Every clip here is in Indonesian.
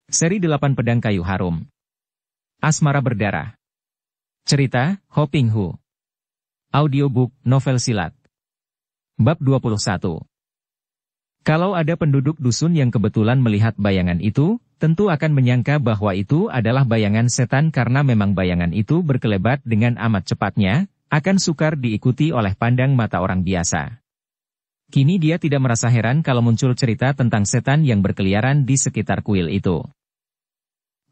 Seri 8 Pedang Kayu Harum. Asmara Berdarah. Cerita, Ho Ping Hu. Audiobook, novel silat. Bab 21. Kalau ada penduduk dusun yang kebetulan melihat bayangan itu, tentu akan menyangka bahwa itu adalah bayangan setan karena memang bayangan itu berkelebat dengan amat cepatnya, akan sukar diikuti oleh pandang mata orang biasa. Kini dia tidak merasa heran kalau muncul cerita tentang setan yang berkeliaran di sekitar kuil itu.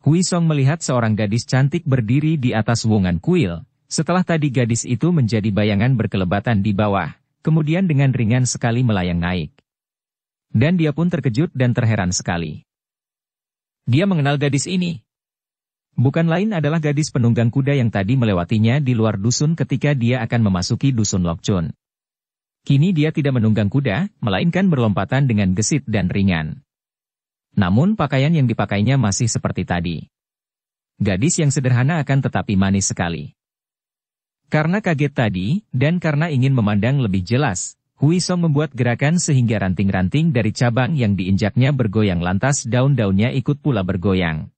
Hui Song melihat seorang gadis cantik berdiri di atas wungan kuil, setelah tadi gadis itu menjadi bayangan berkelebatan di bawah, kemudian dengan ringan sekali melayang naik. Dan dia pun terkejut dan terheran sekali. Dia mengenal gadis ini. Bukan lain adalah gadis penunggang kuda yang tadi melewatinya di luar dusun ketika dia akan memasuki dusun Lok Chun. Kini dia tidak menunggang kuda, melainkan berlompatan dengan gesit dan ringan. Namun pakaian yang dipakainya masih seperti tadi. Gadis yang sederhana akan tetapi manis sekali. Karena kaget tadi, dan karena ingin memandang lebih jelas, Hui Song membuat gerakan sehingga ranting-ranting dari cabang yang diinjaknya bergoyang lantas daun-daunnya ikut pula bergoyang.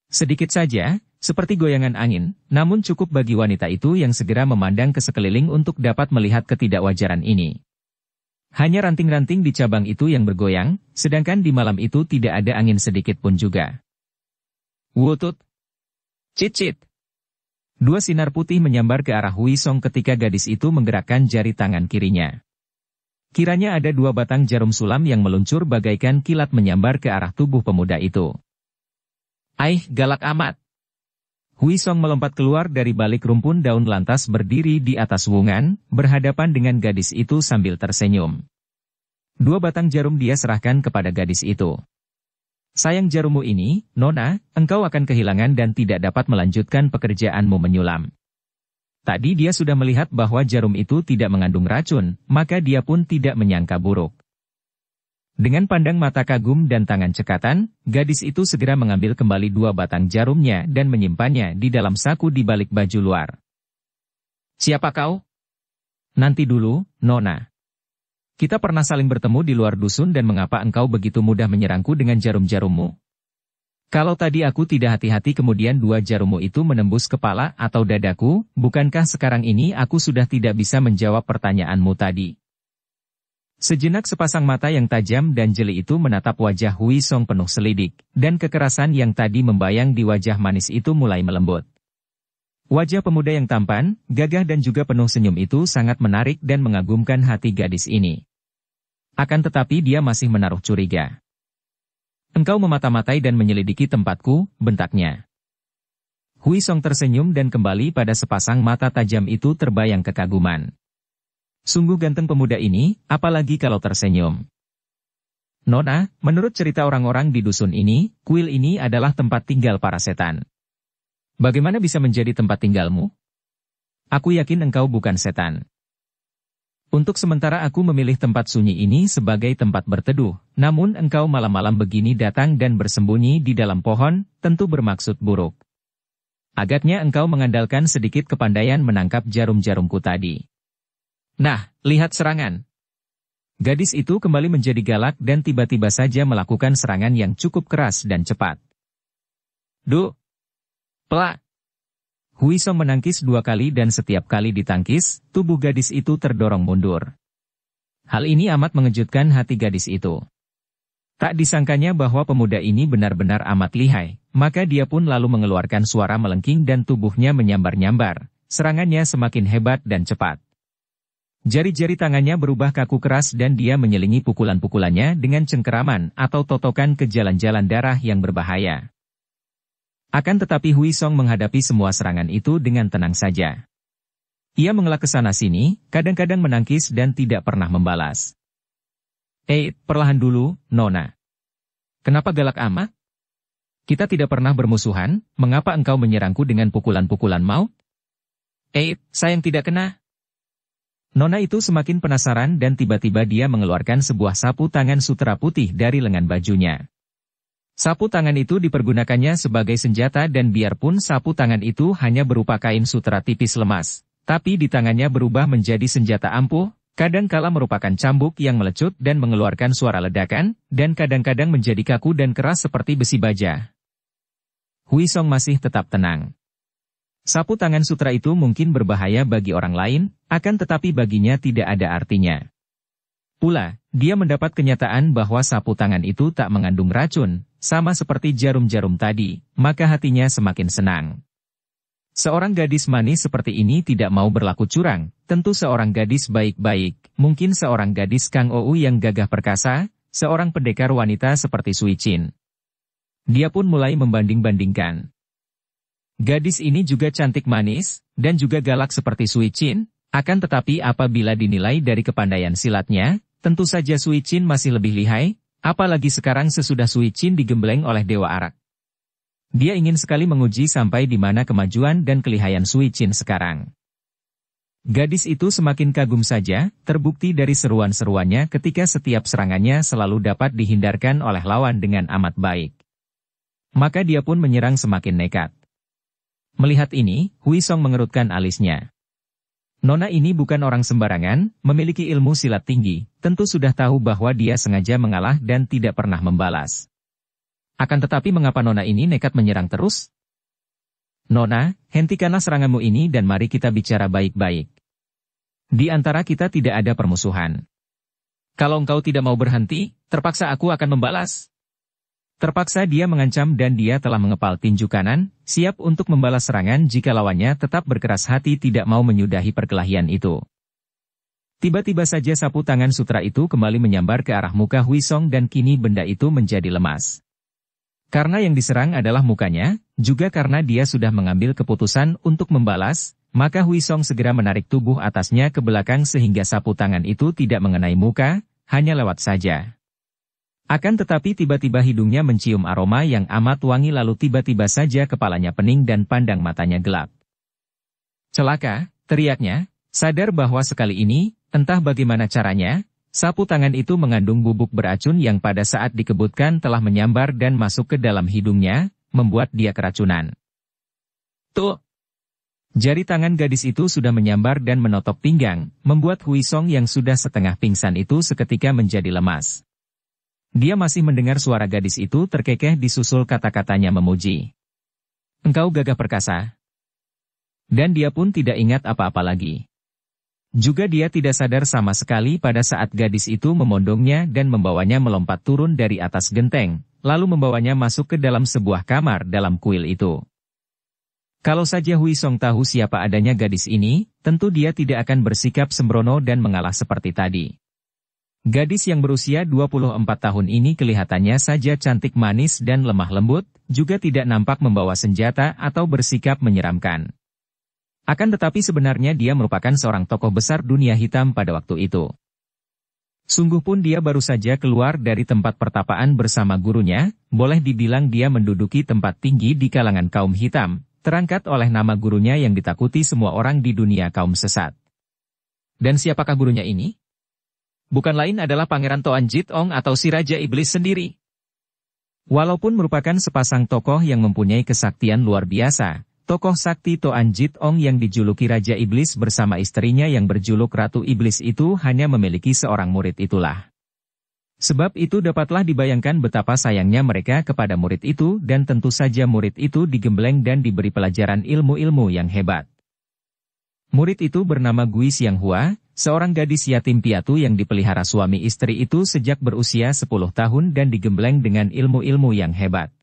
Sedikit saja, seperti goyangan angin, namun cukup bagi wanita itu yang segera memandang ke sekeliling untuk dapat melihat ketidakwajaran ini. Hanya ranting-ranting di cabang itu yang bergoyang, sedangkan di malam itu tidak ada angin sedikit pun juga. Wutut! Cit-cit! Dua sinar putih menyambar ke arah Hui Song ketika gadis itu menggerakkan jari tangan kirinya. Kiranya ada dua batang jarum sulam yang meluncur bagaikan kilat menyambar ke arah tubuh pemuda itu. Aih, galak amat! Hui Song melompat keluar dari balik rumpun daun lantas berdiri di atas wungan, berhadapan dengan gadis itu sambil tersenyum. Dua batang jarum dia serahkan kepada gadis itu. Sayang jarummu ini, Nona, engkau akan kehilangan dan tidak dapat melanjutkan pekerjaanmu menyulam. Tadi dia sudah melihat bahwa jarum itu tidak mengandung racun, maka dia pun tidak menyangka buruk. Dengan pandang mata kagum dan tangan cekatan, gadis itu segera mengambil kembali dua batang jarumnya dan menyimpannya di dalam saku di balik baju luar. Siapa kau? Nanti dulu, Nona. Kita pernah saling bertemu di luar dusun dan mengapa engkau begitu mudah menyerangku dengan jarum-jarummu? Kalau tadi aku tidak hati-hati kemudian dua jarummu itu menembus kepala atau dadaku, bukankah sekarang ini aku sudah tidak bisa menjawab pertanyaanmu tadi? Sejenak sepasang mata yang tajam dan jeli itu menatap wajah Hui Song penuh selidik, dan kekerasan yang tadi membayang di wajah manis itu mulai melembut. Wajah pemuda yang tampan, gagah dan juga penuh senyum itu sangat menarik dan mengagumkan hati gadis ini. Akan tetapi dia masih menaruh curiga. Engkau memata-matai dan menyelidiki tempatku, bentaknya. Hui Song tersenyum dan kembali pada sepasang mata tajam itu terbayang kekaguman. Sungguh ganteng pemuda ini, apalagi kalau tersenyum. Nona, menurut cerita orang-orang di dusun ini, kuil ini adalah tempat tinggal para setan. Bagaimana bisa menjadi tempat tinggalmu? Aku yakin engkau bukan setan. Untuk sementara aku memilih tempat sunyi ini sebagai tempat berteduh, namun engkau malam-malam begini datang dan bersembunyi di dalam pohon, tentu bermaksud buruk. Agaknya engkau mengandalkan sedikit kepandaian menangkap jarum-jarumku tadi. Nah, lihat serangan. Gadis itu kembali menjadi galak dan tiba-tiba saja melakukan serangan yang cukup keras dan cepat. Duh! Pelak! Hui Song menangkis dua kali dan setiap kali ditangkis, tubuh gadis itu terdorong mundur. Hal ini amat mengejutkan hati gadis itu. Tak disangkanya bahwa pemuda ini benar-benar amat lihai, maka dia pun lalu mengeluarkan suara melengking dan tubuhnya menyambar-nyambar, serangannya semakin hebat dan cepat. Jari-jari tangannya berubah kaku keras dan dia menyelingi pukulan-pukulannya dengan cengkeraman atau totokan ke jalan-jalan darah yang berbahaya. Akan tetapi Hui Song menghadapi semua serangan itu dengan tenang saja. Ia mengelak ke sana-sini, kadang-kadang menangkis dan tidak pernah membalas. Perlahan dulu, Nona. Kenapa galak amat? Kita tidak pernah bermusuhan, mengapa engkau menyerangku dengan pukulan-pukulan maut? Sayang tidak kena. Nona itu semakin penasaran dan tiba-tiba dia mengeluarkan sebuah sapu tangan sutera putih dari lengan bajunya. Sapu tangan itu dipergunakannya sebagai senjata dan biarpun sapu tangan itu hanya berupa kain sutera tipis lemas, tapi di tangannya berubah menjadi senjata ampuh, Kadang kala merupakan cambuk yang melecut dan mengeluarkan suara ledakan, dan kadang-kadang menjadi kaku dan keras seperti besi baja. Huisong masih tetap tenang. Sapu tangan sutra itu mungkin berbahaya bagi orang lain, akan tetapi baginya tidak ada artinya. Pula, dia mendapat kenyataan bahwa sapu tangan itu tak mengandung racun, sama seperti jarum-jarum tadi, maka hatinya semakin senang. Seorang gadis manis seperti ini tidak mau berlaku curang, tentu seorang gadis baik-baik, mungkin seorang gadis Kang Ou yang gagah perkasa, seorang pendekar wanita seperti Sui Chin. Dia pun mulai membanding-bandingkan. Gadis ini juga cantik manis, dan juga galak seperti Sui Chin, akan tetapi apabila dinilai dari kepandaian silatnya, tentu saja Sui Chin masih lebih lihai, apalagi sekarang sesudah Sui Chin digembleng oleh Dewa Arak. Dia ingin sekali menguji sampai di mana kemajuan dan kelihayan Sui Chin sekarang. Gadis itu semakin kagum saja, terbukti dari seruan-seruannya ketika setiap serangannya selalu dapat dihindarkan oleh lawan dengan amat baik. Maka dia pun menyerang semakin nekat. Melihat ini, Huisong mengerutkan alisnya. Nona ini bukan orang sembarangan, memiliki ilmu silat tinggi, tentu sudah tahu bahwa dia sengaja mengalah dan tidak pernah membalas. Akan tetapi mengapa Nona ini nekat menyerang terus? Nona, hentikanlah seranganmu ini dan mari kita bicara baik-baik. Di antara kita tidak ada permusuhan. Kalau engkau tidak mau berhenti, terpaksa aku akan membalas. Terpaksa dia mengancam dan dia telah mengepal tinju kanan, siap untuk membalas serangan jika lawannya tetap berkeras hati tidak mau menyudahi perkelahian itu. Tiba-tiba saja sapu tangan sutra itu kembali menyambar ke arah muka Huisong dan kini benda itu menjadi lemas. Karena yang diserang adalah mukanya, juga karena dia sudah mengambil keputusan untuk membalas, maka Huisong segera menarik tubuh atasnya ke belakang sehingga sapu tangan itu tidak mengenai muka, hanya lewat saja. Akan tetapi tiba-tiba hidungnya mencium aroma yang amat wangi lalu tiba-tiba saja kepalanya pening dan pandang matanya gelap. Celaka, teriaknya, sadar bahwa sekali ini, entah bagaimana caranya, sapu tangan itu mengandung bubuk beracun yang pada saat dikebutkan telah menyambar dan masuk ke dalam hidungnya, membuat dia keracunan. Tuh! Jari tangan gadis itu sudah menyambar dan menotok pinggang, membuat Huisong yang sudah setengah pingsan itu seketika menjadi lemas. Dia masih mendengar suara gadis itu terkekeh disusul kata-katanya memuji. Engkau gagah perkasa. Dan dia pun tidak ingat apa-apa lagi. Juga dia tidak sadar sama sekali pada saat gadis itu memondongnya dan membawanya melompat turun dari atas genteng, lalu membawanya masuk ke dalam sebuah kamar dalam kuil itu. Kalau saja Huisong tahu siapa adanya gadis ini, tentu dia tidak akan bersikap sembrono dan mengalah seperti tadi. Gadis yang berusia 24 tahun ini kelihatannya saja cantik manis dan lemah lembut, juga tidak nampak membawa senjata atau bersikap menyeramkan. Akan tetapi sebenarnya dia merupakan seorang tokoh besar dunia hitam pada waktu itu. Sungguh pun dia baru saja keluar dari tempat pertapaan bersama gurunya, boleh dibilang dia menduduki tempat tinggi di kalangan kaum hitam, terangkat oleh nama gurunya yang ditakuti semua orang di dunia kaum sesat. Dan siapakah gurunya ini? Bukan lain adalah Pangeran Toan Jit Ong atau si Raja Iblis sendiri. Walaupun merupakan sepasang tokoh yang mempunyai kesaktian luar biasa, tokoh sakti Toan Jit Ong yang dijuluki Raja Iblis bersama istrinya yang berjuluk Ratu Iblis itu hanya memiliki seorang murid itulah. Sebab itu dapatlah dibayangkan betapa sayangnya mereka kepada murid itu dan tentu saja murid itu digembleng dan diberi pelajaran ilmu-ilmu yang hebat. Murid itu bernama Gui Xianghua, seorang gadis yatim piatu yang dipelihara suami istri itu sejak berusia 10 tahun dan digembleng dengan ilmu-ilmu yang hebat.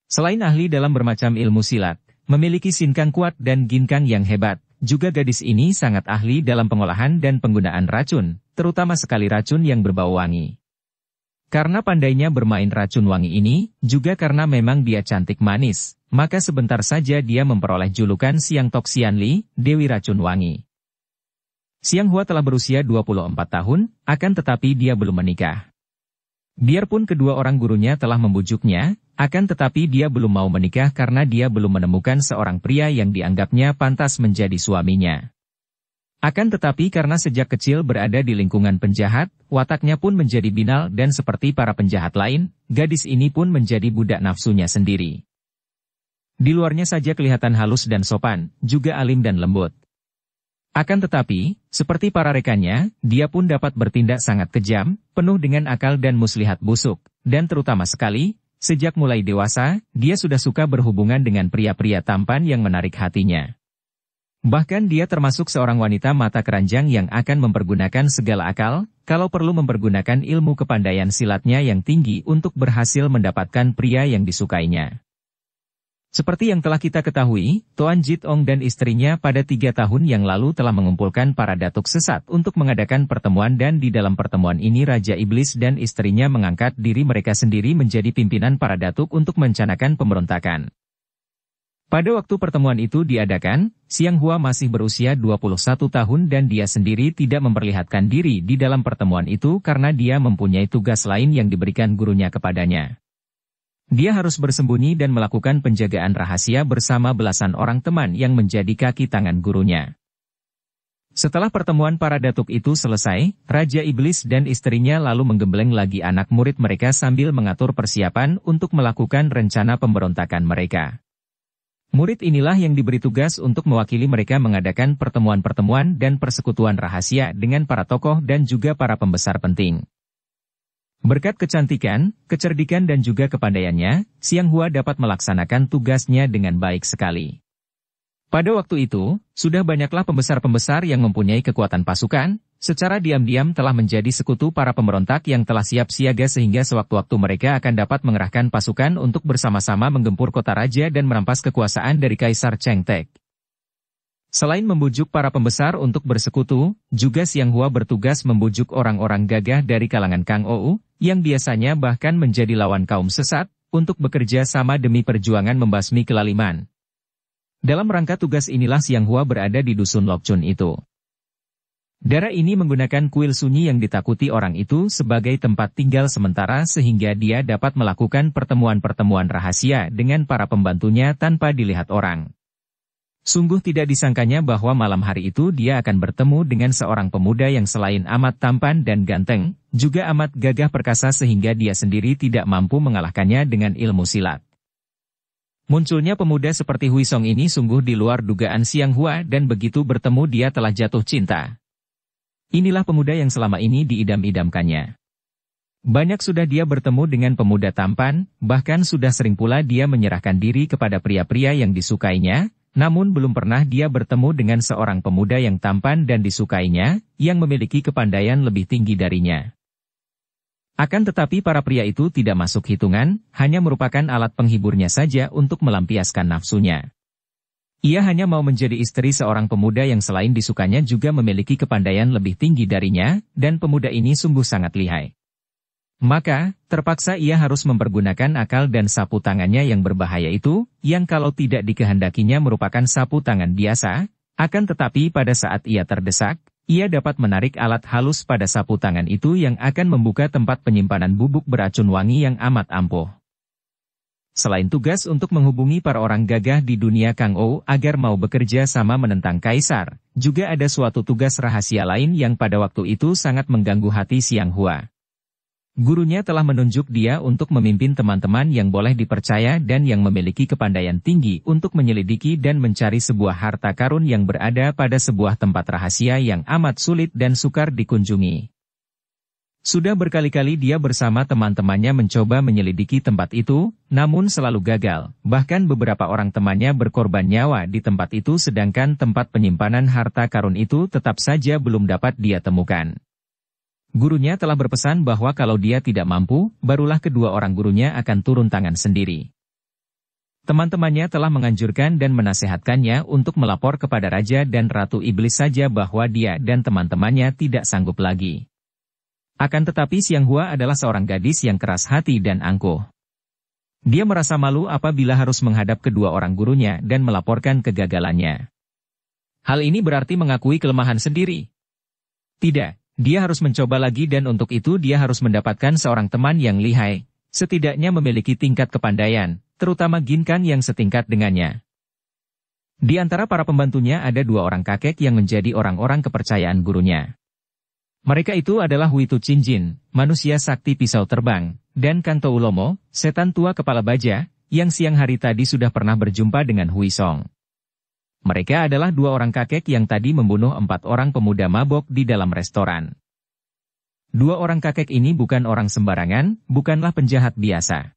Selain ahli dalam bermacam ilmu silat, memiliki sinkang kuat dan ginkang yang hebat, juga gadis ini sangat ahli dalam pengolahan dan penggunaan racun, terutama sekali racun yang berbau wangi. Karena pandainya bermain racun wangi ini, juga karena memang dia cantik manis, maka sebentar saja dia memperoleh julukan Siang Tok Sian Li, Dewi Racun Wangi. Xianghua telah berusia 24 tahun, akan tetapi dia belum menikah. Biarpun kedua orang gurunya telah membujuknya, akan tetapi dia belum mau menikah karena dia belum menemukan seorang pria yang dianggapnya pantas menjadi suaminya. Akan tetapi karena sejak kecil berada di lingkungan penjahat, wataknya pun menjadi binal dan seperti para penjahat lain, gadis ini pun menjadi budak nafsunya sendiri. Di luarnya saja kelihatan halus dan sopan, juga alim dan lembut. Akan tetapi, seperti para rekannya, dia pun dapat bertindak sangat kejam, penuh dengan akal dan muslihat busuk, dan terutama sekali, sejak mulai dewasa, dia sudah suka berhubungan dengan pria-pria tampan yang menarik hatinya. Bahkan dia termasuk seorang wanita mata keranjang yang akan mempergunakan segala akal, kalau perlu mempergunakan ilmu kepandaian silatnya yang tinggi untuk berhasil mendapatkan pria yang disukainya. Seperti yang telah kita ketahui, Tuan Jit Ong dan istrinya pada 3 tahun yang lalu telah mengumpulkan para datuk sesat untuk mengadakan pertemuan, dan di dalam pertemuan ini Raja Iblis dan istrinya mengangkat diri mereka sendiri menjadi pimpinan para datuk untuk merencanakan pemberontakan. Pada waktu pertemuan itu diadakan, Xiang Hua masih berusia 21 tahun dan dia sendiri tidak memperlihatkan diri di dalam pertemuan itu karena dia mempunyai tugas lain yang diberikan gurunya kepadanya. Dia harus bersembunyi dan melakukan penjagaan rahasia bersama belasan orang teman yang menjadi kaki tangan gurunya. Setelah pertemuan para datuk itu selesai, Raja Iblis dan istrinya lalu menggembleng lagi anak murid mereka sambil mengatur persiapan untuk melakukan rencana pemberontakan mereka. Murid inilah yang diberi tugas untuk mewakili mereka mengadakan pertemuan-pertemuan dan persekutuan rahasia dengan para tokoh dan juga para pembesar penting. Berkat kecantikan, kecerdikan dan juga kepandaiannya, Xiang Hua dapat melaksanakan tugasnya dengan baik sekali. Pada waktu itu, sudah banyaklah pembesar-pembesar yang mempunyai kekuatan pasukan, secara diam-diam telah menjadi sekutu para pemberontak yang telah siap siaga sehingga sewaktu-waktu mereka akan dapat mengerahkan pasukan untuk bersama-sama menggempur kota raja dan merampas kekuasaan dari Kaisar Cheng Tek. Selain membujuk para pembesar untuk bersekutu, juga Xiang Hua bertugas membujuk orang-orang gagah dari kalangan Kang Ou, yang biasanya bahkan menjadi lawan kaum sesat, untuk bekerja sama demi perjuangan membasmi kelaliman. Dalam rangka tugas inilah Xiang Hua berada di dusun Lokchun itu. Daerah ini menggunakan kuil sunyi yang ditakuti orang itu sebagai tempat tinggal sementara sehingga dia dapat melakukan pertemuan-pertemuan rahasia dengan para pembantunya tanpa dilihat orang. Sungguh tidak disangkanya bahwa malam hari itu dia akan bertemu dengan seorang pemuda yang selain amat tampan dan ganteng, juga amat gagah perkasa sehingga dia sendiri tidak mampu mengalahkannya dengan ilmu silat. Munculnya pemuda seperti Hui Song ini sungguh di luar dugaan Xiang Hua dan begitu bertemu dia telah jatuh cinta. Inilah pemuda yang selama ini diidam-idamkannya. Banyak sudah dia bertemu dengan pemuda tampan, bahkan sudah sering pula dia menyerahkan diri kepada pria-pria yang disukainya, namun belum pernah dia bertemu dengan seorang pemuda yang tampan dan disukainya, yang memiliki kepandaian lebih tinggi darinya. Akan tetapi para pria itu tidak masuk hitungan, hanya merupakan alat penghiburnya saja untuk melampiaskan nafsunya. Ia hanya mau menjadi istri seorang pemuda yang selain disukanya juga memiliki kepandaian lebih tinggi darinya, dan pemuda ini sungguh sangat lihai. Maka, terpaksa ia harus mempergunakan akal dan sapu tangannya yang berbahaya itu, yang kalau tidak dikehendakinya merupakan sapu tangan biasa, akan tetapi pada saat ia terdesak, ia dapat menarik alat halus pada sapu tangan itu yang akan membuka tempat penyimpanan bubuk beracun wangi yang amat ampuh. Selain tugas untuk menghubungi para orang gagah di dunia Kang Ou agar mau bekerja sama menentang Kaisar, juga ada suatu tugas rahasia lain yang pada waktu itu sangat mengganggu hati Xiang Hua. Gurunya telah menunjuk dia untuk memimpin teman-teman yang boleh dipercaya dan yang memiliki kepandaian tinggi untuk menyelidiki dan mencari sebuah harta karun yang berada pada sebuah tempat rahasia yang amat sulit dan sukar dikunjungi. Sudah berkali-kali dia bersama teman-temannya mencoba menyelidiki tempat itu, namun selalu gagal, bahkan beberapa orang temannya berkorban nyawa di tempat itu sedangkan tempat penyimpanan harta karun itu tetap saja belum dapat dia temukan. Gurunya telah berpesan bahwa kalau dia tidak mampu, barulah kedua orang gurunya akan turun tangan sendiri. Teman-temannya telah menganjurkan dan menasehatkannya untuk melapor kepada Raja dan Ratu Iblis saja bahwa dia dan teman-temannya tidak sanggup lagi. Akan tetapi Xiang Hua adalah seorang gadis yang keras hati dan angkuh. Dia merasa malu apabila harus menghadap kedua orang gurunya dan melaporkan kegagalannya. Hal ini berarti mengakui kelemahan sendiri. Tidak. Dia harus mencoba lagi dan untuk itu dia harus mendapatkan seorang teman yang lihai, setidaknya memiliki tingkat kepandaian, terutama Gin Kang yang setingkat dengannya. Di antara para pembantunya ada 2 orang kakek yang menjadi orang-orang kepercayaan gurunya. Mereka itu adalah Hui Tu Chin Jin, manusia sakti pisau terbang, dan Kanto Ulomo, setan tua kepala baja, yang siang hari tadi sudah pernah berjumpa dengan Hui Song. Mereka adalah dua orang kakek yang tadi membunuh 4 orang pemuda mabok di dalam restoran. Dua orang kakek ini bukan orang sembarangan, bukanlah penjahat biasa.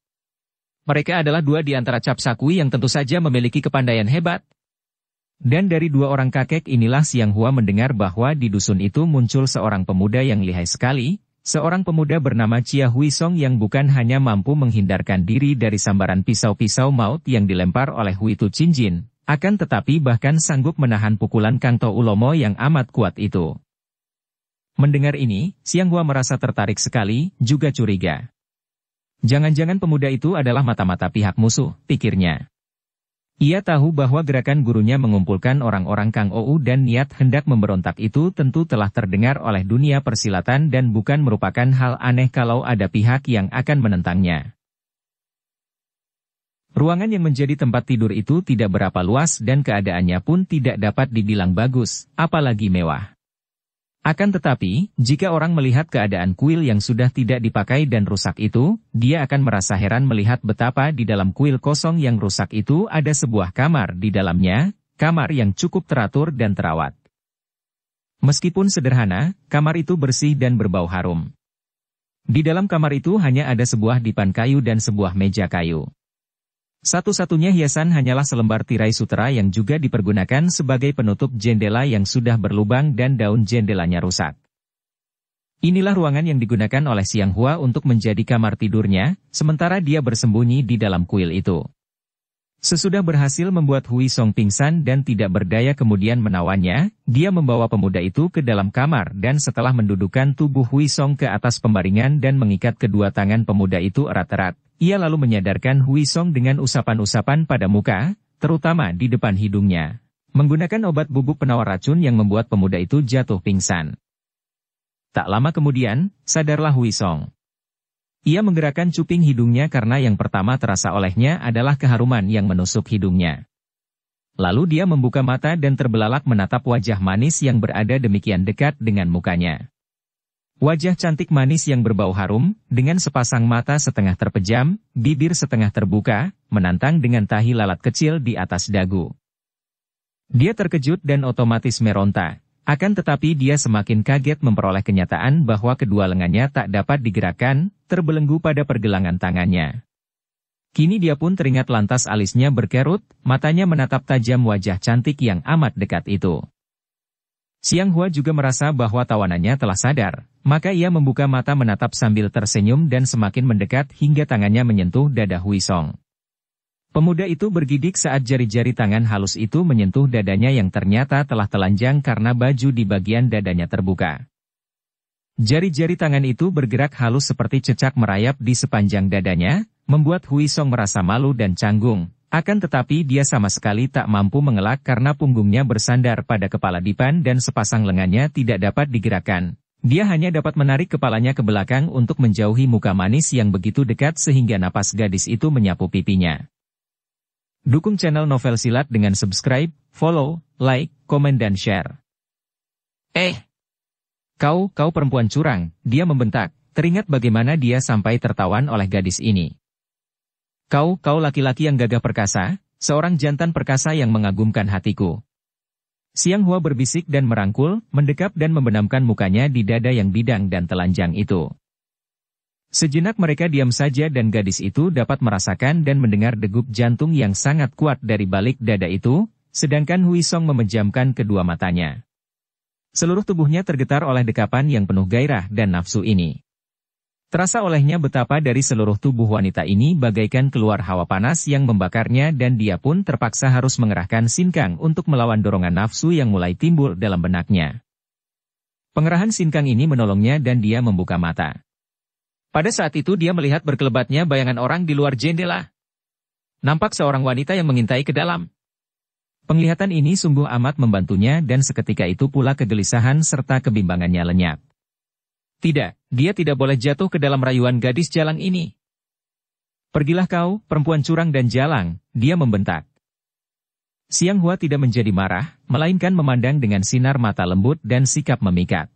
Mereka adalah dua di antara Cap Sakui yang tentu saja memiliki kepandaian hebat. Dan dari dua orang kakek inilah Xiang Hua mendengar bahwa di dusun itu muncul seorang pemuda yang lihai sekali, seorang pemuda bernama Chia Huisong yang bukan hanya mampu menghindarkan diri dari sambaran pisau-pisau maut yang dilempar oleh Huitu Qinjin, akan tetapi bahkan sanggup menahan pukulan Kang To Ulomo yang amat kuat itu. Mendengar ini, Xiang Hua merasa tertarik sekali, juga curiga. Jangan-jangan pemuda itu adalah mata-mata pihak musuh, pikirnya. Ia tahu bahwa gerakan gurunya mengumpulkan orang-orang Kang Ou dan niat hendak memberontak itu tentu telah terdengar oleh dunia persilatan dan bukan merupakan hal aneh kalau ada pihak yang akan menentangnya. Ruangan yang menjadi tempat tidur itu tidak berapa luas dan keadaannya pun tidak dapat dibilang bagus, apalagi mewah. Akan tetapi, jika orang melihat keadaan kuil yang sudah tidak dipakai dan rusak itu, dia akan merasa heran melihat betapa di dalam kuil kosong yang rusak itu ada sebuah kamar di dalamnya, kamar yang cukup teratur dan terawat. Meskipun sederhana, kamar itu bersih dan berbau harum. Di dalam kamar itu hanya ada sebuah dipan kayu dan sebuah meja kayu. Satu-satunya hiasan hanyalah selembar tirai sutera yang juga dipergunakan sebagai penutup jendela yang sudah berlubang dan daun jendelanya rusak. Inilah ruangan yang digunakan oleh Xiang Hua untuk menjadi kamar tidurnya, sementara dia bersembunyi di dalam kuil itu. Sesudah berhasil membuat Hui Song pingsan dan tidak berdaya kemudian menawannya, dia membawa pemuda itu ke dalam kamar dan setelah mendudukkan tubuh Hui Song ke atas pembaringan dan mengikat kedua tangan pemuda itu erat-erat, ia lalu menyadarkan Hui Song dengan usapan-usapan pada muka, terutama di depan hidungnya. Menggunakan obat bubuk penawar racun yang membuat pemuda itu jatuh pingsan. Tak lama kemudian, sadarlah Hui Song. Ia menggerakkan cuping hidungnya karena yang pertama terasa olehnya adalah keharuman yang menusuk hidungnya. Lalu dia membuka mata dan terbelalak menatap wajah manis yang berada demikian dekat dengan mukanya. Wajah cantik manis yang berbau harum, dengan sepasang mata setengah terpejam, bibir setengah terbuka, menantang dengan tahi lalat kecil di atas dagu. Dia terkejut dan otomatis meronta. Akan tetapi dia semakin kaget memperoleh kenyataan bahwa kedua lengannya tak dapat digerakkan, terbelenggu pada pergelangan tangannya. Kini dia pun teringat lantas alisnya berkerut, matanya menatap tajam wajah cantik yang amat dekat itu. Xiang Hua juga merasa bahwa tawanannya telah sadar, maka ia membuka mata menatap sambil tersenyum dan semakin mendekat hingga tangannya menyentuh dada Hui Song. Pemuda itu bergidik saat jari-jari tangan halus itu menyentuh dadanya yang ternyata telah telanjang karena baju di bagian dadanya terbuka. Jari-jari tangan itu bergerak halus seperti cecak merayap di sepanjang dadanya, membuat Hui Song merasa malu dan canggung. Akan tetapi dia sama sekali tak mampu mengelak karena punggungnya bersandar pada kepala dipan dan sepasang lengannya tidak dapat digerakkan. Dia hanya dapat menarik kepalanya ke belakang untuk menjauhi muka manis yang begitu dekat sehingga napas gadis itu menyapu pipinya. Dukung channel Novel Silat dengan subscribe, follow, like, komen dan share. Kau perempuan curang, dia membentak, teringat bagaimana dia sampai tertawan oleh gadis ini. Kau laki-laki yang gagah perkasa, seorang jantan perkasa yang mengagumkan hatiku. Xiang Hua berbisik dan merangkul, mendekap dan membenamkan mukanya di dada yang bidang dan telanjang itu. Sejenak mereka diam saja dan gadis itu dapat merasakan dan mendengar degup jantung yang sangat kuat dari balik dada itu, sedangkan Hui Song memejamkan kedua matanya. Seluruh tubuhnya tergetar oleh dekapan yang penuh gairah dan nafsu ini. Terasa olehnya betapa dari seluruh tubuh wanita ini bagaikan keluar hawa panas yang membakarnya dan dia pun terpaksa harus mengerahkan sinkang untuk melawan dorongan nafsu yang mulai timbul dalam benaknya. Pengerahan sinkang ini menolongnya dan dia membuka mata. Pada saat itu dia melihat berkelebatnya bayangan orang di luar jendela. Nampak seorang wanita yang mengintai ke dalam. Penglihatan ini sungguh amat membantunya dan seketika itu pula kegelisahan serta kebimbangannya lenyap. Tidak, dia tidak boleh jatuh ke dalam rayuan gadis jalang ini. Pergilah kau, perempuan curang dan jalang, dia membentak. Xiang Hua tidak menjadi marah, melainkan memandang dengan sinar mata lembut dan sikap memikat.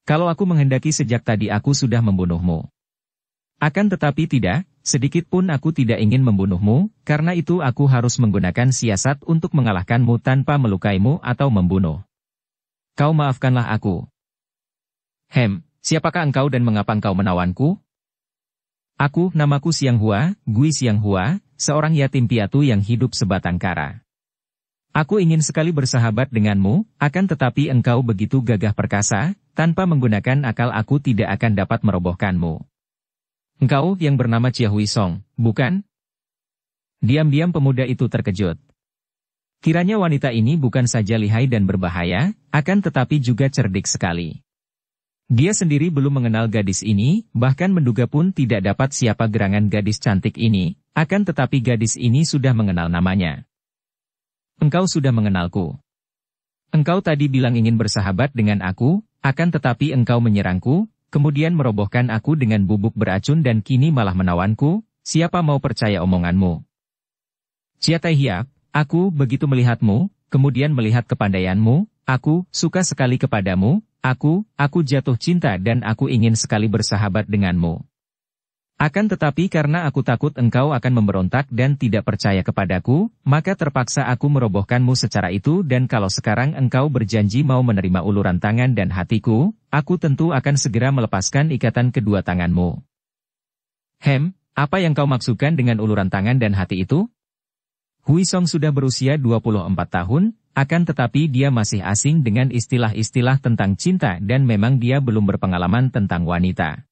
Kalau aku menghendaki sejak tadi aku sudah membunuhmu. Akan tetapi tidak, sedikit pun aku tidak ingin membunuhmu, karena itu aku harus menggunakan siasat untuk mengalahkanmu tanpa melukaimu atau membunuh. Kau maafkanlah aku. Siapakah engkau dan mengapa engkau menawanku? Aku, namaku Xianghua, Gui Xianghua, seorang yatim piatu yang hidup sebatang kara. Aku ingin sekali bersahabat denganmu, akan tetapi engkau begitu gagah perkasa, tanpa menggunakan akal aku tidak akan dapat merobohkanmu. Engkau yang bernama Chia Huisong, bukan? Diam-diam pemuda itu terkejut. Kiranya wanita ini bukan saja lihai dan berbahaya, akan tetapi juga cerdik sekali. Dia sendiri belum mengenal gadis ini, bahkan menduga pun tidak dapat siapa gerangan gadis cantik ini, akan tetapi gadis ini sudah mengenal namanya. Engkau sudah mengenalku. Engkau tadi bilang ingin bersahabat dengan aku, akan tetapi engkau menyerangku, kemudian merobohkan aku dengan bubuk beracun dan kini malah menawanku, siapa mau percaya omonganmu? Chia Tai Hiap, aku begitu melihatmu, kemudian melihat kepandaianmu, aku suka sekali kepadamu, aku jatuh cinta dan aku ingin sekali bersahabat denganmu. Akan tetapi karena aku takut engkau akan memberontak dan tidak percaya kepadaku, maka terpaksa aku merobohkanmu secara itu dan kalau sekarang engkau berjanji mau menerima uluran tangan dan hatiku, aku tentu akan segera melepaskan ikatan kedua tanganmu. Apa yang kau maksudkan dengan uluran tangan dan hati itu? Huisong sudah berusia 24 tahun, akan tetapi dia masih asing dengan istilah-istilah tentang cinta dan memang dia belum berpengalaman tentang wanita.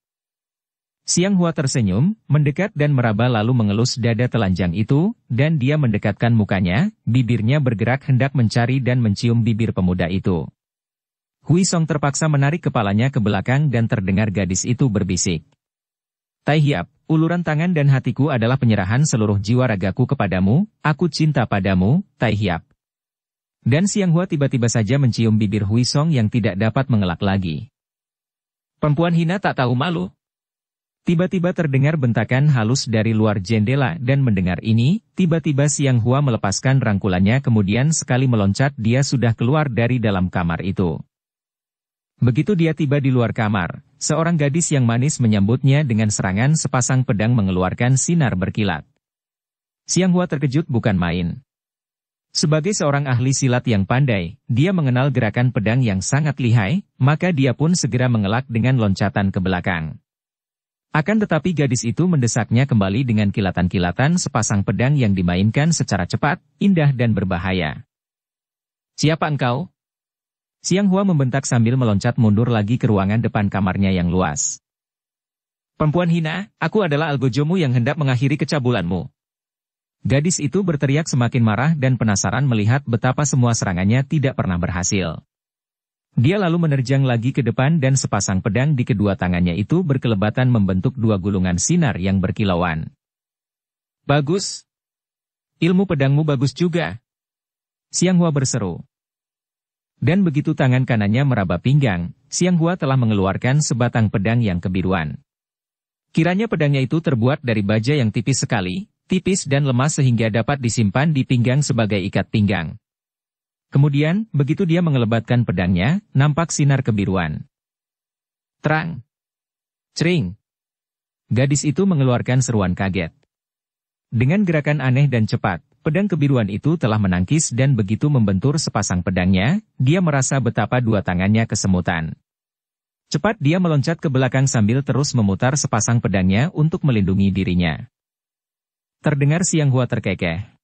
Xianghua tersenyum, mendekat dan meraba lalu mengelus dada telanjang itu, dan dia mendekatkan mukanya, bibirnya bergerak hendak mencari dan mencium bibir pemuda itu. Huisong terpaksa menarik kepalanya ke belakang dan terdengar gadis itu berbisik. Tai Hiap, uluran tangan dan hatiku adalah penyerahan seluruh jiwa ragaku kepadamu, aku cinta padamu, Tai Hiap. Dan Xianghua tiba-tiba saja mencium bibir Huisong yang tidak dapat mengelak lagi. Perempuan hina tak tahu malu. Tiba-tiba terdengar bentakan halus dari luar jendela dan mendengar ini, tiba-tiba Xianghua melepaskan rangkulannya kemudian sekali meloncat dia sudah keluar dari dalam kamar itu. Begitu dia tiba di luar kamar, seorang gadis yang manis menyambutnya dengan serangan sepasang pedang mengeluarkan sinar berkilat. Xianghua terkejut bukan main. Sebagai seorang ahli silat yang pandai, dia mengenal gerakan pedang yang sangat lihai, maka dia pun segera mengelak dengan loncatan ke belakang. Akan tetapi gadis itu mendesaknya kembali dengan kilatan-kilatan sepasang pedang yang dimainkan secara cepat, indah dan berbahaya. Siapa engkau? Xianghua membentak sambil meloncat mundur lagi ke ruangan depan kamarnya yang luas. Perempuan hina, aku adalah algojomu yang hendak mengakhiri kecabulanmu. Gadis itu berteriak semakin marah dan penasaran melihat betapa semua serangannya tidak pernah berhasil. Dia lalu menerjang lagi ke depan dan sepasang pedang di kedua tangannya itu berkelebatan membentuk dua gulungan sinar yang berkilauan. Bagus. Ilmu pedangmu bagus juga. Xianghua berseru. Dan begitu tangan kanannya meraba pinggang, Xianghua telah mengeluarkan sebatang pedang yang kebiruan. Kiranya pedangnya itu terbuat dari baja yang tipis sekali, tipis dan lemah sehingga dapat disimpan di pinggang sebagai ikat pinggang. Kemudian, begitu dia mengelebatkan pedangnya, nampak sinar kebiruan. Terang. Cering. Gadis itu mengeluarkan seruan kaget. Dengan gerakan aneh dan cepat, pedang kebiruan itu telah menangkis dan begitu membentur sepasang pedangnya, dia merasa betapa dua tangannya kesemutan. Cepat dia meloncat ke belakang sambil terus memutar sepasang pedangnya untuk melindungi dirinya. Terdengar Xianghua terkekeh.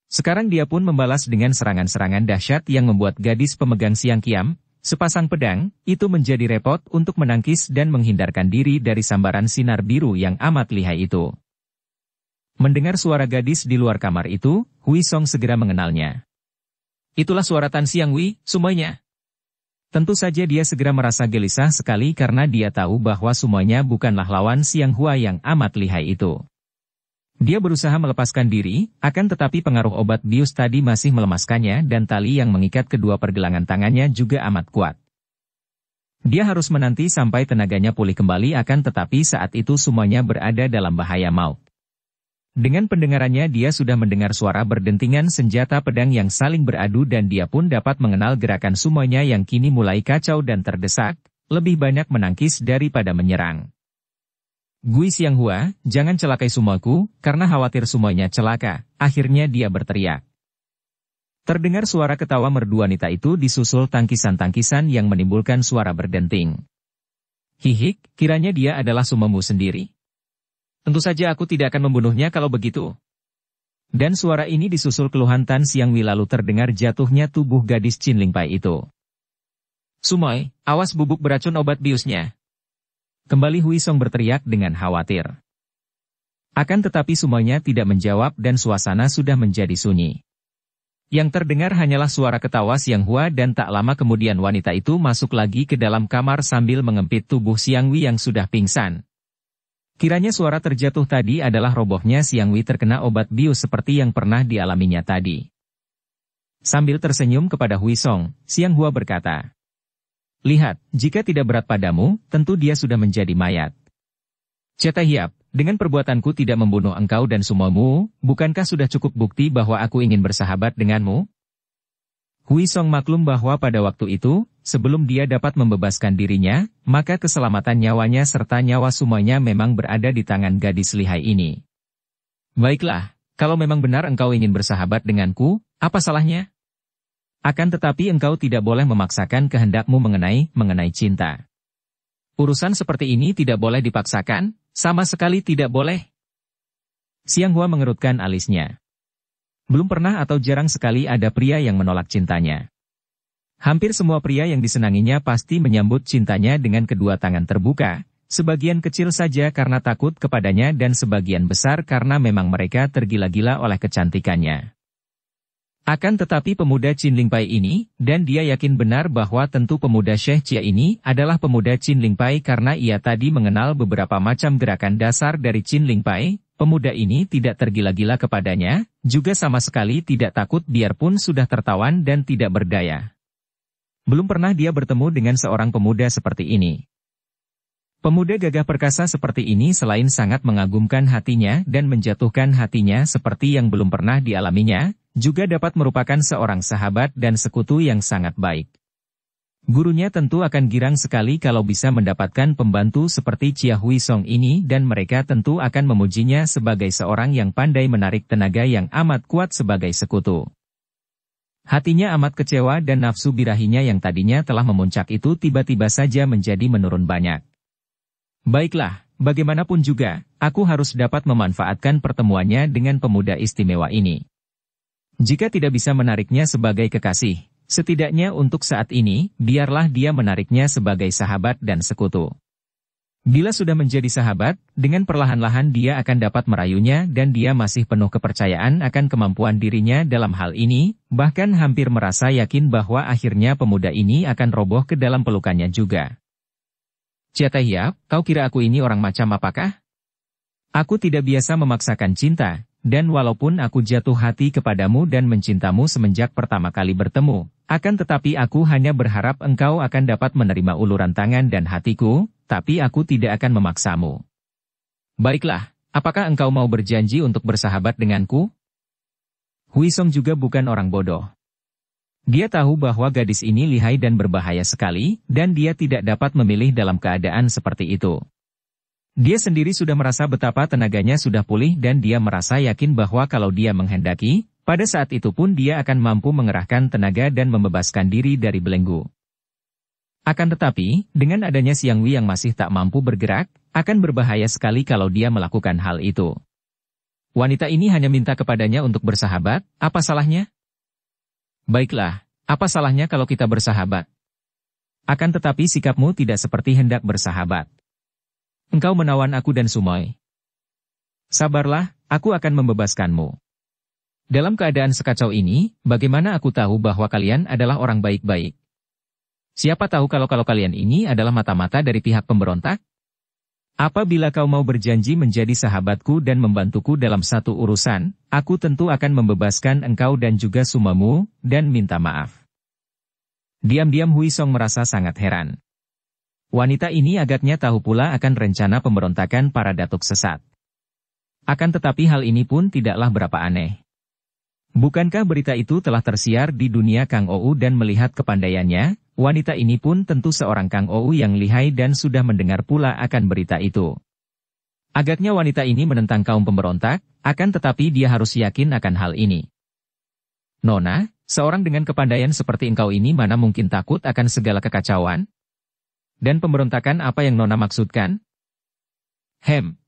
Sekarang dia pun membalas dengan serangan-serangan dahsyat yang membuat gadis pemegang siang kiam, sepasang pedang, itu menjadi repot untuk menangkis dan menghindarkan diri dari sambaran sinar biru yang amat lihai itu. Mendengar suara gadis di luar kamar itu, Huisong segera mengenalnya. Itulah suara Tan Xiangwi, semuanya. Tentu saja dia segera merasa gelisah sekali karena dia tahu bahwa semuanya bukanlah lawan Xianghua yang amat lihai itu. Dia berusaha melepaskan diri, akan tetapi pengaruh obat bius tadi masih melemaskannya dan tali yang mengikat kedua pergelangan tangannya juga amat kuat. Dia harus menanti sampai tenaganya pulih kembali akan tetapi saat itu semuanya berada dalam bahaya maut. Dengan pendengarannya dia sudah mendengar suara berdentingan senjata pedang yang saling beradu dan dia pun dapat mengenal gerakan semuanya yang kini mulai kacau dan terdesak, lebih banyak menangkis daripada menyerang. Gui Xianghua, jangan celakai sumoiku, karena khawatir sumoinya celaka. Akhirnya dia berteriak. Terdengar suara ketawa merdu wanita itu disusul tangkisan-tangkisan yang menimbulkan suara berdenting. Hihik, kiranya dia adalah sumomu sendiri. Tentu saja aku tidak akan membunuhnya kalau begitu. Dan suara ini disusul keluhan Tan Xiangwi lalu terdengar jatuhnya tubuh gadis Qin Lingpai itu. Sumoi, awas bubuk beracun obat biusnya. Kembali Hui Song berteriak dengan khawatir. Akan tetapi semuanya tidak menjawab dan suasana sudah menjadi sunyi. Yang terdengar hanyalah suara ketawa Xianghua dan tak lama kemudian wanita itu masuk lagi ke dalam kamar sambil mengempit tubuh Xiangwi yang sudah pingsan. Kiranya suara terjatuh tadi adalah robohnya Xiangwi terkena obat bius seperti yang pernah dialaminya tadi. Sambil tersenyum kepada Hui Song, Xianghua berkata, "Lihat, jika tidak berat padamu, tentu dia sudah menjadi mayat. Cetahiap, dengan perbuatanku tidak membunuh engkau dan sumomu, bukankah sudah cukup bukti bahwa aku ingin bersahabat denganmu?" Hui Song maklum bahwa pada waktu itu, sebelum dia dapat membebaskan dirinya, maka keselamatan nyawanya serta nyawa semuanya memang berada di tangan gadis lihai ini. Baiklah, kalau memang benar engkau ingin bersahabat denganku, apa salahnya? Akan tetapi engkau tidak boleh memaksakan kehendakmu mengenai cinta. Urusan seperti ini tidak boleh dipaksakan, sama sekali tidak boleh. Xianghua mengerutkan alisnya. Belum pernah atau jarang sekali ada pria yang menolak cintanya. Hampir semua pria yang disenanginya pasti menyambut cintanya dengan kedua tangan terbuka, sebagian kecil saja karena takut kepadanya dan sebagian besar karena memang mereka tergila-gila oleh kecantikannya. Akan tetapi pemuda Qin Lingpai ini, dan dia yakin benar bahwa tentu pemuda Syekh Chia ini adalah pemuda Qin Lingpai karena ia tadi mengenal beberapa macam gerakan dasar dari Qin Lingpai, pemuda ini tidak tergila-gila kepadanya, juga sama sekali tidak takut biarpun sudah tertawan dan tidak berdaya. Belum pernah dia bertemu dengan seorang pemuda seperti ini. Pemuda gagah perkasa seperti ini selain sangat mengagumkan hatinya dan menjatuhkan hatinya seperti yang belum pernah dialaminya, juga dapat merupakan seorang sahabat dan sekutu yang sangat baik. Gurunya tentu akan girang sekali kalau bisa mendapatkan pembantu seperti Chia Hui Song ini dan mereka tentu akan memujinya sebagai seorang yang pandai menarik tenaga yang amat kuat sebagai sekutu. Hatinya amat kecewa dan nafsu birahinya yang tadinya telah memuncak itu tiba-tiba saja menjadi menurun banyak. Baiklah, bagaimanapun juga, aku harus dapat memanfaatkan pertemuannya dengan pemuda istimewa ini. Jika tidak bisa menariknya sebagai kekasih, setidaknya untuk saat ini, biarlah dia menariknya sebagai sahabat dan sekutu. Bila sudah menjadi sahabat, dengan perlahan-lahan dia akan dapat merayunya dan dia masih penuh kepercayaan akan kemampuan dirinya dalam hal ini, bahkan hampir merasa yakin bahwa akhirnya pemuda ini akan roboh ke dalam pelukannya juga. Cetahiap, kau kira aku ini orang macam apakah? Aku tidak biasa memaksakan cinta. Dan walaupun aku jatuh hati kepadamu dan mencintamu semenjak pertama kali bertemu, akan tetapi aku hanya berharap engkau akan dapat menerima uluran tangan dan hatiku, tapi aku tidak akan memaksamu. Baiklah, apakah engkau mau berjanji untuk bersahabat denganku? Hui Song juga bukan orang bodoh. Dia tahu bahwa gadis ini lihai dan berbahaya sekali, dan dia tidak dapat memilih dalam keadaan seperti itu. Dia sendiri sudah merasa betapa tenaganya sudah pulih dan dia merasa yakin bahwa kalau dia menghendaki, pada saat itu pun dia akan mampu mengerahkan tenaga dan membebaskan diri dari belenggu. Akan tetapi, dengan adanya Xiangwi yang masih tak mampu bergerak, akan berbahaya sekali kalau dia melakukan hal itu. Wanita ini hanya minta kepadanya untuk bersahabat, apa salahnya? Baiklah, apa salahnya kalau kita bersahabat? Akan tetapi sikapmu tidak seperti hendak bersahabat. Engkau menawan aku dan Sumoi. Sabarlah, aku akan membebaskanmu. Dalam keadaan sekacau ini, bagaimana aku tahu bahwa kalian adalah orang baik-baik? Siapa tahu kalau kalian ini adalah mata-mata dari pihak pemberontak? Apabila kau mau berjanji menjadi sahabatku dan membantuku dalam satu urusan, aku tentu akan membebaskan engkau dan juga Sumamu, dan minta maaf. Diam-diam Hui Song merasa sangat heran. Wanita ini agaknya tahu pula akan rencana pemberontakan para datuk sesat. Akan tetapi hal ini pun tidaklah berapa aneh. Bukankah berita itu telah tersiar di dunia Kang Ou dan melihat kepandaiannya, wanita ini pun tentu seorang Kang Ou yang lihai dan sudah mendengar pula akan berita itu. Agaknya wanita ini menentang kaum pemberontak, akan tetapi dia harus yakin akan hal ini. Nona, seorang dengan kepandaian seperti engkau ini mana mungkin takut akan segala kekacauan? Dan pemberontakan apa yang Nona maksudkan?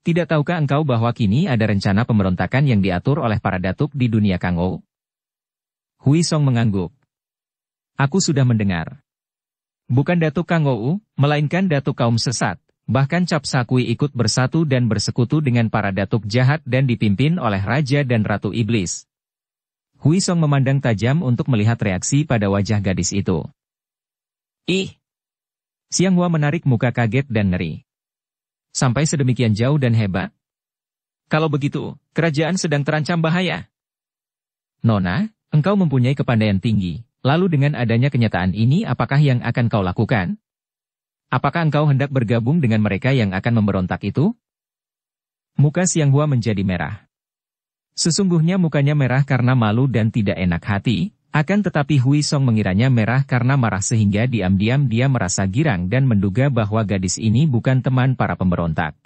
Tidak tahukah engkau bahwa kini ada rencana pemberontakan yang diatur oleh para datuk di dunia Kangou? Hui Song mengangguk. Aku sudah mendengar. Bukan datuk Kangou, melainkan datuk kaum sesat. Bahkan Cap Sakui ikut bersatu dan bersekutu dengan para datuk jahat dan dipimpin oleh Raja dan Ratu Iblis. Hui Song memandang tajam untuk melihat reaksi pada wajah gadis itu. Ih! Xiang Hua menarik muka kaget dan ngeri. Sampai sedemikian jauh dan hebat? Kalau begitu, kerajaan sedang terancam bahaya. Nona, engkau mempunyai kepandaian tinggi, lalu dengan adanya kenyataan ini apakah yang akan kau lakukan? Apakah engkau hendak bergabung dengan mereka yang akan memberontak itu? Muka Xiang Hua menjadi merah. Sesungguhnya mukanya merah karena malu dan tidak enak hati, akan tetapi Hui Song mengiranya merah karena marah sehingga diam-diam dia merasa girang dan menduga bahwa gadis ini bukan teman para pemberontak.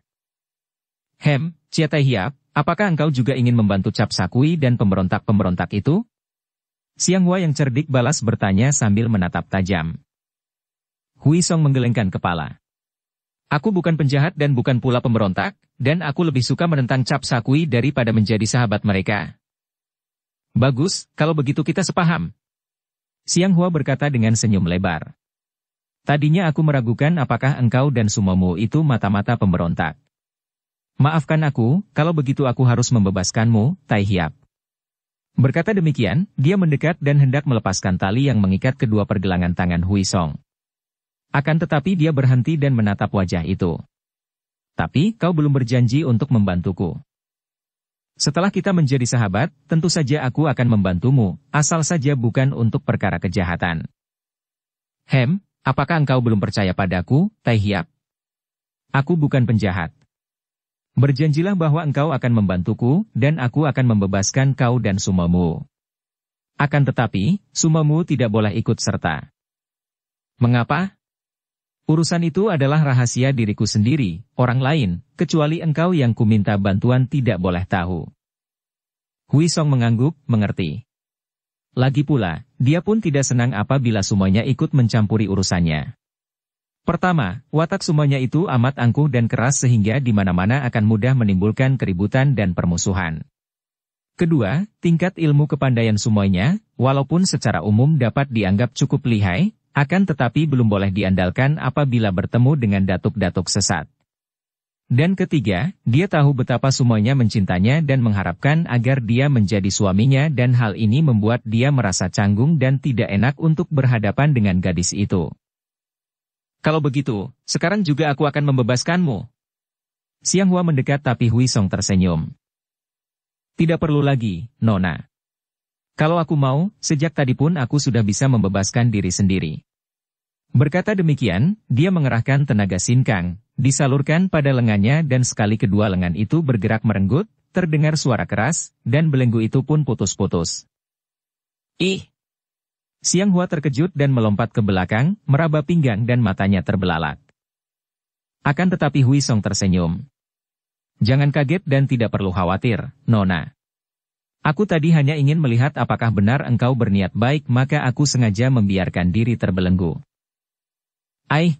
Chia Tai Hiap, apakah engkau juga ingin membantu Cap Sakui dan pemberontak-pemberontak itu? Xiang Hua yang cerdik balas bertanya sambil menatap tajam. Hui Song menggelengkan kepala. Aku bukan penjahat dan bukan pula pemberontak, dan aku lebih suka menentang Cap Sakui daripada menjadi sahabat mereka. Bagus, kalau begitu kita sepaham. Xiang Hua berkata dengan senyum lebar. Tadinya aku meragukan apakah engkau dan sumomu itu mata-mata pemberontak. Maafkan aku, kalau begitu aku harus membebaskanmu, Tai Hiap. Berkata demikian, dia mendekat dan hendak melepaskan tali yang mengikat kedua pergelangan tangan Hui Song. Akan tetapi dia berhenti dan menatap wajah itu. Tapi, kau belum berjanji untuk membantuku. Setelah kita menjadi sahabat, tentu saja aku akan membantumu, asal saja bukan untuk perkara kejahatan. Apakah engkau belum percaya padaku, Tai Hiap? Aku bukan penjahat. Berjanjilah bahwa engkau akan membantuku, dan aku akan membebaskan kau dan sumomu. Akan tetapi, sumomu tidak boleh ikut serta. Mengapa? Urusan itu adalah rahasia diriku sendiri, orang lain, kecuali engkau yang kuminta bantuan tidak boleh tahu. Hui Song mengangguk, mengerti. Lagi pula, dia pun tidak senang apabila semuanya ikut mencampuri urusannya. Pertama, watak semuanya itu amat angkuh dan keras sehingga di mana-mana akan mudah menimbulkan keributan dan permusuhan. Kedua, tingkat ilmu kepandaian semuanya, walaupun secara umum dapat dianggap cukup lihai, akan tetapi belum boleh diandalkan apabila bertemu dengan datuk-datuk sesat. Dan ketiga, dia tahu betapa semuanya mencintanya dan mengharapkan agar dia menjadi suaminya dan hal ini membuat dia merasa canggung dan tidak enak untuk berhadapan dengan gadis itu. Kalau begitu, sekarang juga aku akan membebaskanmu. Xiang Hua mendekat tapi Hui Song tersenyum. Tidak perlu lagi, Nona. Kalau aku mau, sejak tadi pun aku sudah bisa membebaskan diri sendiri. Berkata demikian, dia mengerahkan tenaga sinkang, disalurkan pada lengannya dan sekali kedua lengan itu bergerak merenggut, terdengar suara keras, dan belenggu itu pun putus-putus. Ih! Xiang Hua terkejut dan melompat ke belakang, meraba pinggang dan matanya terbelalak. Akan tetapi Hui Song tersenyum. Jangan kaget dan tidak perlu khawatir, Nona. Aku tadi hanya ingin melihat apakah benar engkau berniat baik maka aku sengaja membiarkan diri terbelenggu.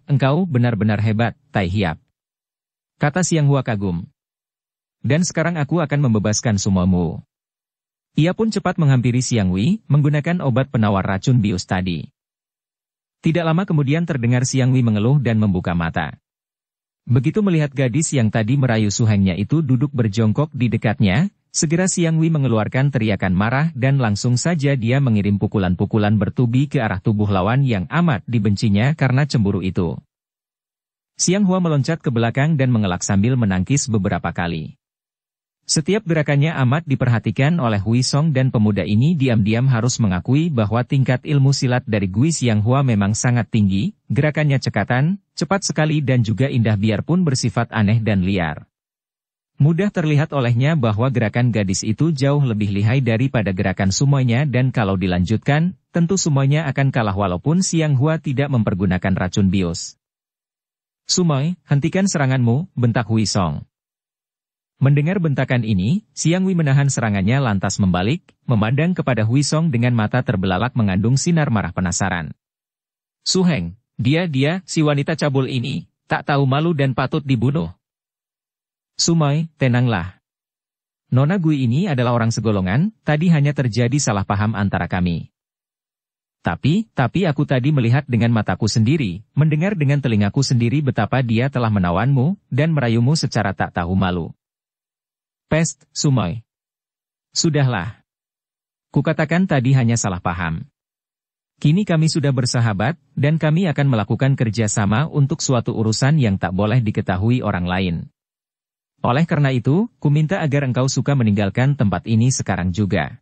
Engkau benar-benar hebat, Tai Hiap. Kata Xiang Hua kagum. Dan sekarang aku akan membebaskan semuamu. Ia pun cepat menghampiri Xiang Wei, menggunakan obat penawar racun bius tadi. Tidak lama kemudian terdengar Xiang Wei mengeluh dan membuka mata. Begitu melihat gadis yang tadi merayu suhengnya itu duduk berjongkok di dekatnya, segera Xiang Wei mengeluarkan teriakan marah dan langsung saja dia mengirim pukulan-pukulan bertubi ke arah tubuh lawan yang amat dibencinya karena cemburu itu. Xiang Hua meloncat ke belakang dan mengelak sambil menangkis beberapa kali. Setiap gerakannya amat diperhatikan oleh Hui Song dan pemuda ini diam-diam harus mengakui bahwa tingkat ilmu silat dari Gui Xiang Hua memang sangat tinggi, gerakannya cekatan, cepat sekali dan juga indah biarpun bersifat aneh dan liar. Mudah terlihat olehnya bahwa gerakan gadis itu jauh lebih lihai daripada gerakan semuanya dan kalau dilanjutkan, tentu semuanya akan kalah walaupun Xiang Hua tidak mempergunakan racun bius. Sumoy, hentikan seranganmu, bentak Hui Song. Mendengar bentakan ini, Xiang Wei menahan serangannya lantas membalik, memandang kepada Hui Song dengan mata terbelalak mengandung sinar marah penasaran. Su Heng, dia, si wanita cabul ini, tak tahu malu dan patut dibunuh. Sumai, tenanglah. Nona Gui ini adalah orang segolongan, tadi hanya terjadi salah paham antara kami. Tapi aku tadi melihat dengan mataku sendiri, mendengar dengan telingaku sendiri betapa dia telah menawanmu, dan merayumu secara tak tahu malu. Pest, Sumai. Sudahlah. Kukatakan tadi hanya salah paham. Kini kami sudah bersahabat, dan kami akan melakukan kerjasama untuk suatu urusan yang tak boleh diketahui orang lain. Oleh karena itu, ku minta agar engkau suka meninggalkan tempat ini sekarang juga.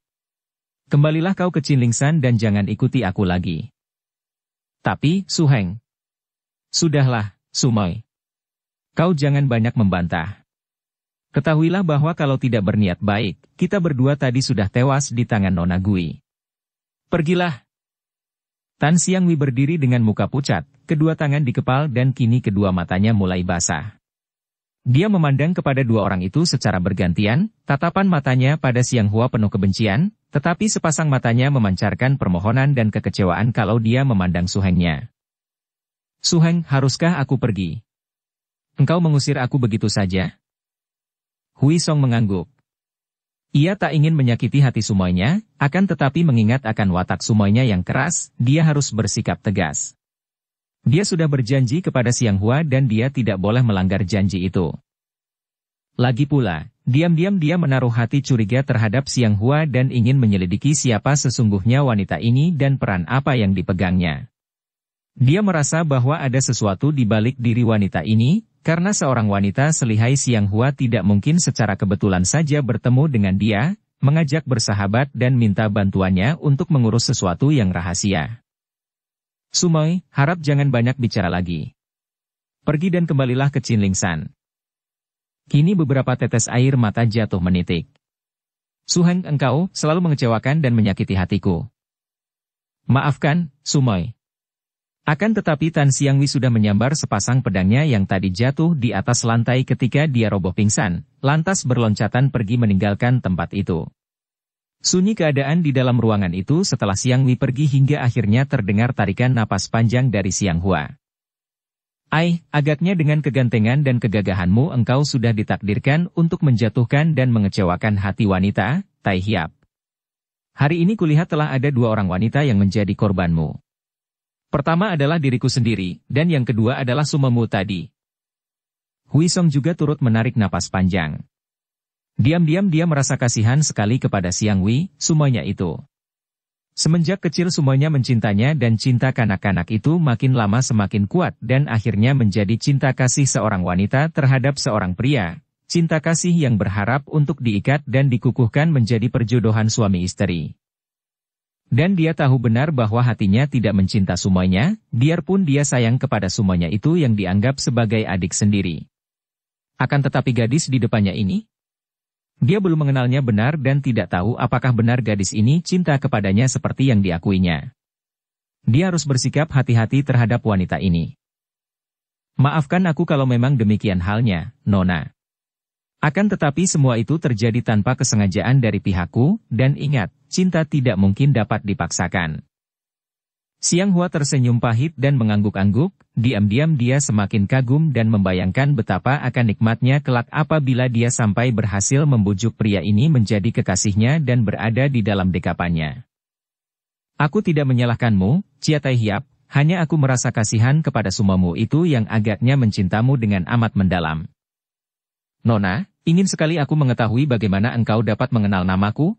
Kembalilah kau ke Qinlingsan dan jangan ikuti aku lagi. Tapi, Su Heng. Sudahlah, Sumai. Kau jangan banyak membantah. Ketahuilah bahwa kalau tidak berniat baik, kita berdua tadi sudah tewas di tangan Nona Gui. Pergilah. Tan Xiang Wei berdiri dengan muka pucat, kedua tangan dikepal dan kini kedua matanya mulai basah. Dia memandang kepada dua orang itu secara bergantian, tatapan matanya pada Xiang Hua penuh kebencian, tetapi sepasang matanya memancarkan permohonan dan kekecewaan kalau dia memandang Su Hengnya. Su Heng, haruskah aku pergi? Engkau mengusir aku begitu saja? Hui Song mengangguk. Ia tak ingin menyakiti hati Sumoinya, akan tetapi mengingat akan watak Sumoinya yang keras, dia harus bersikap tegas. Dia sudah berjanji kepada Xiang Hua dan dia tidak boleh melanggar janji itu. Lagi pula, diam-diam dia menaruh hati curiga terhadap Xiang Hua dan ingin menyelidiki siapa sesungguhnya wanita ini dan peran apa yang dipegangnya. Dia merasa bahwa ada sesuatu di balik diri wanita ini, karena seorang wanita selihai Xiang Hua tidak mungkin secara kebetulan saja bertemu dengan dia, mengajak bersahabat dan minta bantuannya untuk mengurus sesuatu yang rahasia. Sumai, harap jangan banyak bicara lagi. Pergi dan kembalilah ke Qinlingsan. Kini beberapa tetes air mata jatuh menitik. Su Heng, engkau selalu mengecewakan dan menyakiti hatiku. Maafkan, Sumai. Akan tetapi Tan Xiang Wei sudah menyambar sepasang pedangnya yang tadi jatuh di atas lantai ketika dia roboh pingsan, lantas berloncatan pergi meninggalkan tempat itu. Sunyi keadaan di dalam ruangan itu setelah Xiang Wei pergi hingga akhirnya terdengar tarikan napas panjang dari Xiang Hua. Agaknya dengan kegantengan dan kegagahanmu engkau sudah ditakdirkan untuk menjatuhkan dan mengecewakan hati wanita, Tai Hiap. Hari ini kulihat telah ada dua orang wanita yang menjadi korbanmu. Pertama adalah diriku sendiri, dan yang kedua adalah sumamu tadi. Hui Song juga turut menarik napas panjang. Diam-diam dia merasa kasihan sekali kepada Xiang Wei, sumanya itu. Semenjak kecil sumanya mencintanya dan cinta kanak-kanak itu makin lama semakin kuat dan akhirnya menjadi cinta kasih seorang wanita terhadap seorang pria, cinta kasih yang berharap untuk diikat dan dikukuhkan menjadi perjodohan suami istri. Dan dia tahu benar bahwa hatinya tidak mencinta Sumoinya, biarpun dia sayang kepada Sumoinya itu yang dianggap sebagai adik sendiri. Akan tetapi gadis di depannya ini? Dia belum mengenalnya benar dan tidak tahu apakah benar gadis ini cinta kepadanya seperti yang diakuinya. Dia harus bersikap hati-hati terhadap wanita ini. Maafkan aku kalau memang demikian halnya, Nona. Akan tetapi semua itu terjadi tanpa kesengajaan dari pihakku, dan ingat, cinta tidak mungkin dapat dipaksakan. Xiang Hua tersenyum pahit dan mengangguk-angguk, diam-diam dia semakin kagum dan membayangkan betapa akan nikmatnya kelak apabila dia sampai berhasil membujuk pria ini menjadi kekasihnya dan berada di dalam dekapannya. Aku tidak menyalahkanmu, Chia Tai Hiap, hanya aku merasa kasihan kepada sumamu itu yang agaknya mencintamu dengan amat mendalam. Nona, ingin sekali aku mengetahui bagaimana engkau dapat mengenal namaku?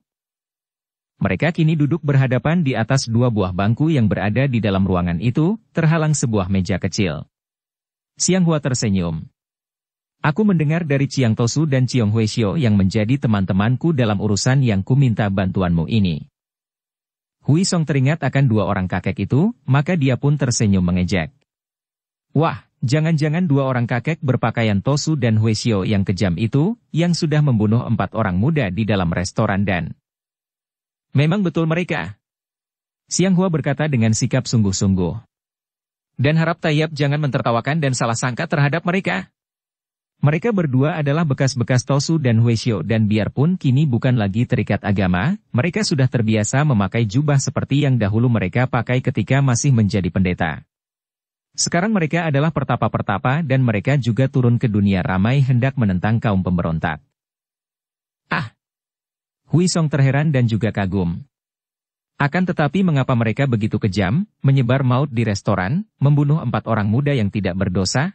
Mereka kini duduk berhadapan di atas dua buah bangku yang berada di dalam ruangan itu, terhalang sebuah meja kecil. Xiang Hua tersenyum. Aku mendengar dari Chiang Tosu dan Chiong Hueshio yang menjadi teman-temanku dalam urusan yang ku minta bantuanmu ini. Hui Song teringat akan dua orang kakek itu, maka dia pun tersenyum mengejek. Wah, jangan-jangan dua orang kakek berpakaian Tosu dan Hueshio yang kejam itu, yang sudah membunuh 4 orang muda di dalam restoran dan... Memang betul mereka. Xiang Hua berkata dengan sikap sungguh-sungguh. Dan harap Tayyab jangan mentertawakan dan salah sangka terhadap mereka. Mereka berdua adalah bekas-bekas Tosu dan Hueshio dan biarpun kini bukan lagi terikat agama, mereka sudah terbiasa memakai jubah seperti yang dahulu mereka pakai ketika masih menjadi pendeta. Sekarang mereka adalah pertapa-pertapa dan mereka juga turun ke dunia ramai hendak menentang kaum pemberontak. Ah! Huisong terheran dan juga kagum. Akan tetapi mengapa mereka begitu kejam, menyebar maut di restoran, membunuh 4 orang muda yang tidak berdosa?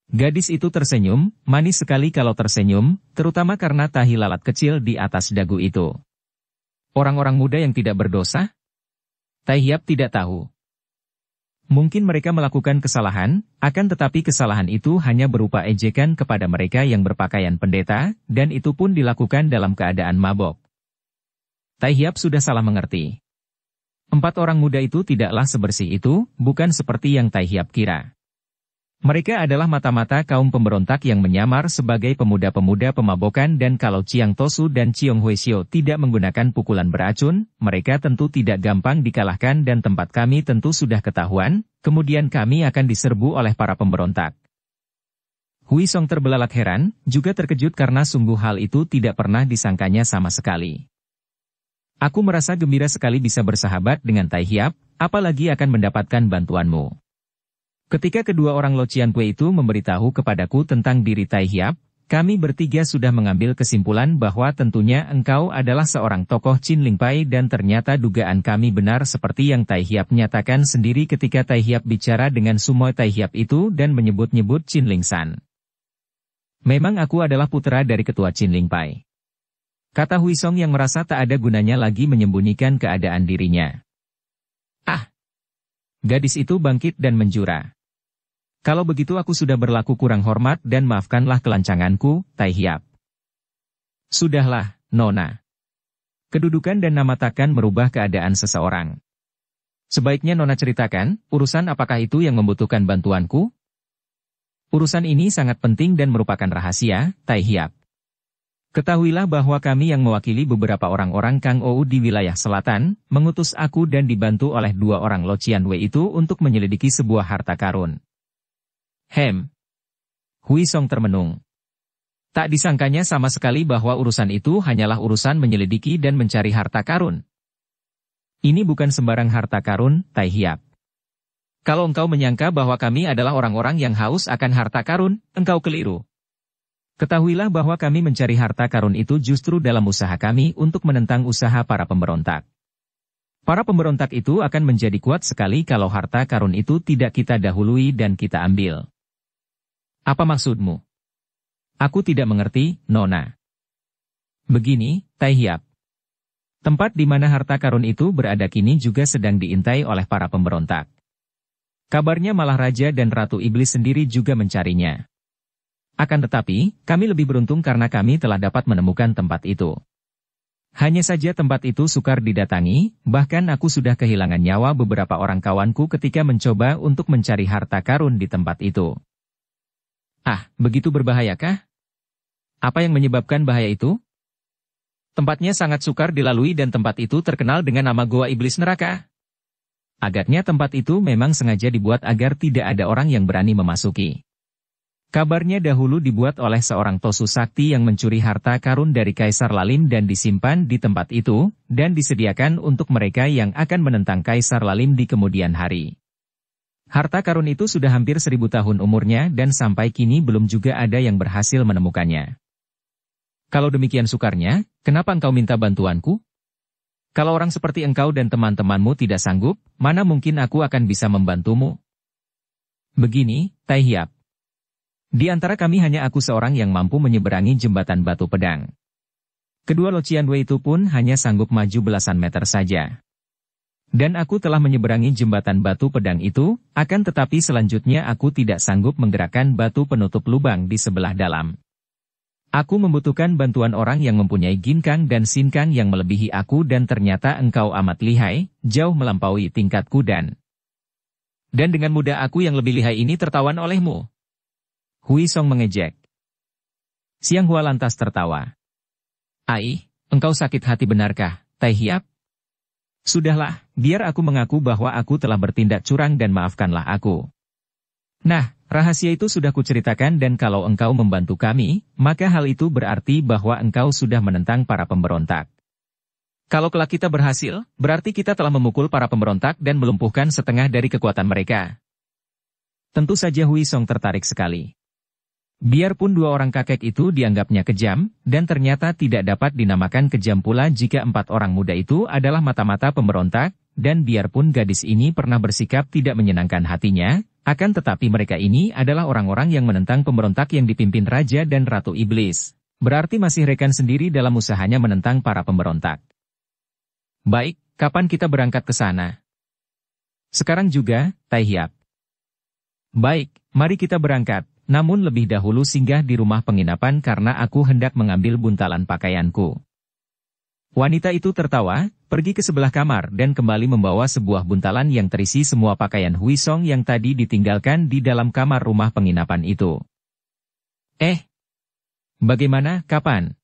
Gadis itu tersenyum, manis sekali kalau tersenyum, terutama karena tahi lalat kecil di atas dagu itu. Orang-orang muda yang tidak berdosa? Tai Hiap tidak tahu. Mungkin mereka melakukan kesalahan, akan tetapi kesalahan itu hanya berupa ejekan kepada mereka yang berpakaian pendeta, dan itu pun dilakukan dalam keadaan mabok. Tai Hiap sudah salah mengerti. 4 orang muda itu tidaklah sebersih itu, bukan seperti yang Tai Hiap kira. Mereka adalah mata-mata kaum pemberontak yang menyamar sebagai pemuda-pemuda pemabokan dan kalau Chiang Tosu dan Chiong Hueshio tidak menggunakan pukulan beracun, mereka tentu tidak gampang dikalahkan dan tempat kami tentu sudah ketahuan, kemudian kami akan diserbu oleh para pemberontak. Huisong terbelalak heran, juga terkejut karena sungguh hal itu tidak pernah disangkanya sama sekali. Aku merasa gembira sekali bisa bersahabat dengan Tai Hiap, apalagi akan mendapatkan bantuanmu. Ketika kedua orang Lo Cianpue itu memberitahu kepadaku tentang diri Tai Hiap, kami bertiga sudah mengambil kesimpulan bahwa tentunya engkau adalah seorang tokoh Chin Ling Pai dan ternyata dugaan kami benar seperti yang Tai Hiap nyatakan sendiri ketika Tai Hiap bicara dengan Sumoy Tai Hiap itu dan menyebut-nyebut Chin Ling San. Memang aku adalah putra dari ketua Chin Ling Pai. Kata Huisong yang merasa tak ada gunanya lagi menyembunyikan keadaan dirinya. Ah! Gadis itu bangkit dan menjura. Kalau begitu aku sudah berlaku kurang hormat dan maafkanlah kelancanganku, Tai Hiap. Sudahlah, Nona. Kedudukan dan nama takkan merubah keadaan seseorang. Sebaiknya Nona ceritakan, urusan apakah itu yang membutuhkan bantuanku? Urusan ini sangat penting dan merupakan rahasia, Tai Hiap. Ketahuilah bahwa kami yang mewakili beberapa orang-orang Kang Ou di wilayah selatan, mengutus aku dan dibantu oleh 2 orang Lo Cianpue itu untuk menyelidiki sebuah harta karun. Huisong termenung. Tak disangkanya sama sekali bahwa urusan itu hanyalah urusan menyelidiki dan mencari harta karun. Ini bukan sembarang harta karun, Tai Hiap. Kalau engkau menyangka bahwa kami adalah orang-orang yang haus akan harta karun, engkau keliru. Ketahuilah bahwa kami mencari harta karun itu justru dalam usaha kami untuk menentang usaha para pemberontak. Para pemberontak itu akan menjadi kuat sekali kalau harta karun itu tidak kita dahului dan kita ambil. Apa maksudmu? Aku tidak mengerti, Nona. Begini, Tai Hiap. Tempat di mana harta karun itu berada kini juga sedang diintai oleh para pemberontak. Kabarnya malah Raja dan Ratu Iblis sendiri juga mencarinya. Akan tetapi, kami lebih beruntung karena kami telah dapat menemukan tempat itu. Hanya saja tempat itu sukar didatangi, bahkan aku sudah kehilangan nyawa beberapa orang kawanku ketika mencoba untuk mencari harta karun di tempat itu. Ah, begitu berbahayakah? Apa yang menyebabkan bahaya itu? Tempatnya sangat sukar dilalui dan tempat itu terkenal dengan nama Goa Iblis Neraka. Agaknya tempat itu memang sengaja dibuat agar tidak ada orang yang berani memasuki. Kabarnya dahulu dibuat oleh seorang Tosu Sakti yang mencuri harta karun dari Kaisar Lalim dan disimpan di tempat itu, dan disediakan untuk mereka yang akan menentang Kaisar Lalim di kemudian hari. Harta karun itu sudah hampir 1000 tahun umurnya dan sampai kini belum juga ada yang berhasil menemukannya. Kalau demikian sukarnya, kenapa engkau minta bantuanku? Kalau orang seperti engkau dan teman-temanmu tidak sanggup, mana mungkin aku akan bisa membantumu? Begini, Tai Hiap. Di antara kami hanya aku seorang yang mampu menyeberangi jembatan batu pedang. Kedua Lo Cianpue itu pun hanya sanggup maju belasan meter saja. Dan aku telah menyeberangi jembatan batu pedang itu, akan tetapi selanjutnya aku tidak sanggup menggerakkan batu penutup lubang di sebelah dalam. Aku membutuhkan bantuan orang yang mempunyai ginkang dan sinkang yang melebihi aku dan ternyata engkau amat lihai, jauh melampaui tingkatku dan dengan mudah aku yang lebih lihai ini tertawan olehmu. Huisong mengejek. Siang Hua lantas tertawa. Ai, engkau sakit hati benarkah, Tai Hiap? Sudahlah, biar aku mengaku bahwa aku telah bertindak curang dan maafkanlah aku. Nah, rahasia itu sudah kuceritakan dan kalau engkau membantu kami, maka hal itu berarti bahwa engkau sudah menentang para pemberontak. Kalau kelak kita berhasil, berarti kita telah memukul para pemberontak dan melumpuhkan setengah dari kekuatan mereka. Tentu saja Hui Song tertarik sekali. Biarpun dua orang kakek itu dianggapnya kejam, dan ternyata tidak dapat dinamakan kejam pula jika empat orang muda itu adalah mata-mata pemberontak, dan biarpun gadis ini pernah bersikap tidak menyenangkan hatinya, akan tetapi mereka ini adalah orang-orang yang menentang pemberontak yang dipimpin Raja dan Ratu Iblis. Berarti masih rekan sendiri dalam usahanya menentang para pemberontak. Baik, kapan kita berangkat ke sana? Sekarang juga, Tai Hiap. Baik, mari kita berangkat. Namun lebih dahulu singgah di rumah penginapan karena aku hendak mengambil buntalan pakaianku. Wanita itu tertawa, pergi ke sebelah kamar dan kembali membawa sebuah buntalan yang terisi semua pakaian Hui Song yang tadi ditinggalkan di dalam kamar rumah penginapan itu. Bagaimana, kapan?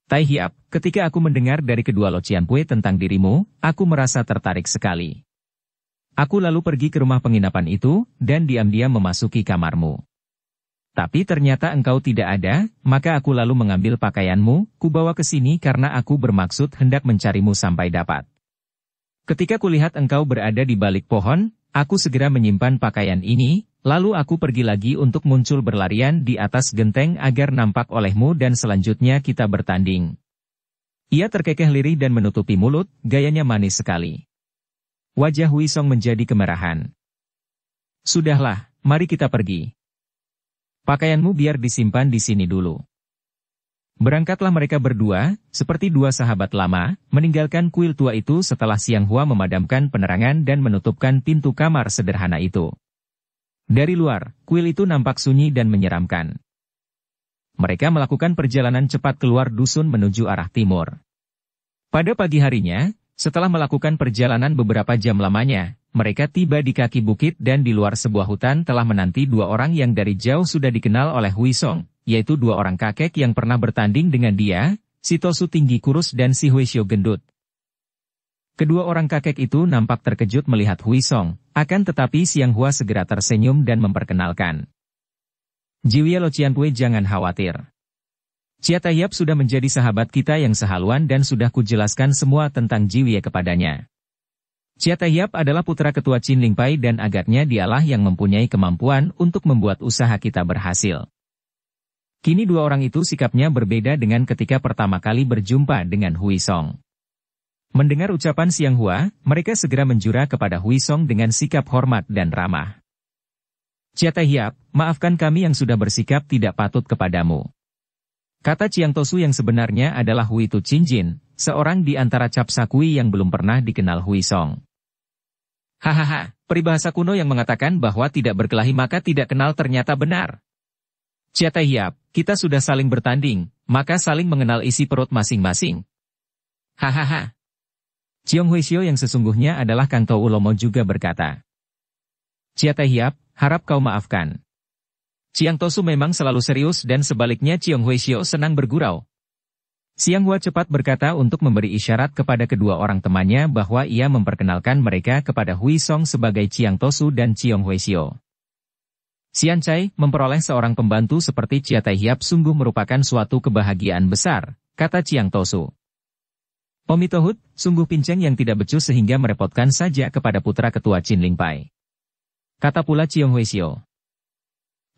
Tai Hiap, ketika aku mendengar dari kedua Lo Cianpue tentang dirimu, aku merasa tertarik sekali. Aku lalu pergi ke rumah penginapan itu, dan diam-diam memasuki kamarmu. Tapi ternyata engkau tidak ada, maka aku lalu mengambil pakaianmu, kubawa ke sini karena aku bermaksud hendak mencarimu sampai dapat. Ketika kulihat engkau berada di balik pohon, aku segera menyimpan pakaian ini, lalu aku pergi lagi untuk muncul berlarian di atas genteng agar nampak olehmu dan selanjutnya kita bertanding. Ia terkekeh lirih dan menutupi mulut, gayanya manis sekali. Wajah Hui Song menjadi kemerahan. Sudahlah, mari kita pergi. Pakaianmu biar disimpan di sini dulu. Berangkatlah mereka berdua, seperti dua sahabat lama, meninggalkan kuil tua itu setelah Siang Hua memadamkan penerangan dan menutupkan pintu kamar sederhana itu. Dari luar, kuil itu nampak sunyi dan menyeramkan. Mereka melakukan perjalanan cepat keluar dusun menuju arah timur. Pada pagi harinya, setelah melakukan perjalanan beberapa jam lamanya, mereka tiba di kaki bukit dan di luar sebuah hutan telah menanti dua orang yang dari jauh sudah dikenal oleh Hui Song, yaitu dua orang kakek yang pernah bertanding dengan dia, si Tosu tinggi kurus dan si Huishio gendut. Kedua orang kakek itu nampak terkejut melihat Hui Song, akan tetapi Siang Hua segera tersenyum dan memperkenalkan. Jiwie Lo Cianpue, jangan khawatir. Chia Tai Hiap sudah menjadi sahabat kita yang sehaluan dan sudah kujelaskan semua tentang Jiwie kepadanya. Chia Tai Hiap adalah putra ketua Qin Ling Pai dan agaknya dialah yang mempunyai kemampuan untuk membuat usaha kita berhasil. Kini dua orang itu sikapnya berbeda dengan ketika pertama kali berjumpa dengan Hui Song. Mendengar ucapan Siang Hua, mereka segera menjura kepada Hui Song dengan sikap hormat dan ramah. Chia Tai Hiap, maafkan kami yang sudah bersikap tidak patut kepadamu. Kata Chiang Tosu yang sebenarnya adalah Hui Tu Chin Jin, seorang di antara Cap Sakui yang belum pernah dikenal Hui Song. Hahaha, peribahasa kuno yang mengatakan bahwa tidak berkelahi maka tidak kenal ternyata benar. Chia Tai Hiap, kita sudah saling bertanding, maka saling mengenal isi perut masing-masing. Hahaha. Chiong Huishio yang sesungguhnya adalah Kang Tou Ulomo juga berkata. Chia Tai Hiap, harap kau maafkan. Chiang Tosu memang selalu serius dan sebaliknya Chiong Huishio senang bergurau. Siang Hua cepat berkata untuk memberi isyarat kepada kedua orang temannya bahwa ia memperkenalkan mereka kepada Hui Song sebagai Chiang Tosu dan Chiong Huishio. Xian Cai, memperoleh seorang pembantu seperti Chia Tai Hiap sungguh merupakan suatu kebahagiaan besar, kata Chiang Tosu. Omitohut, sungguh pinceng yang tidak becus sehingga merepotkan saja kepada putra ketua Qin Ling Pai. Kata pula Chiong Huishio.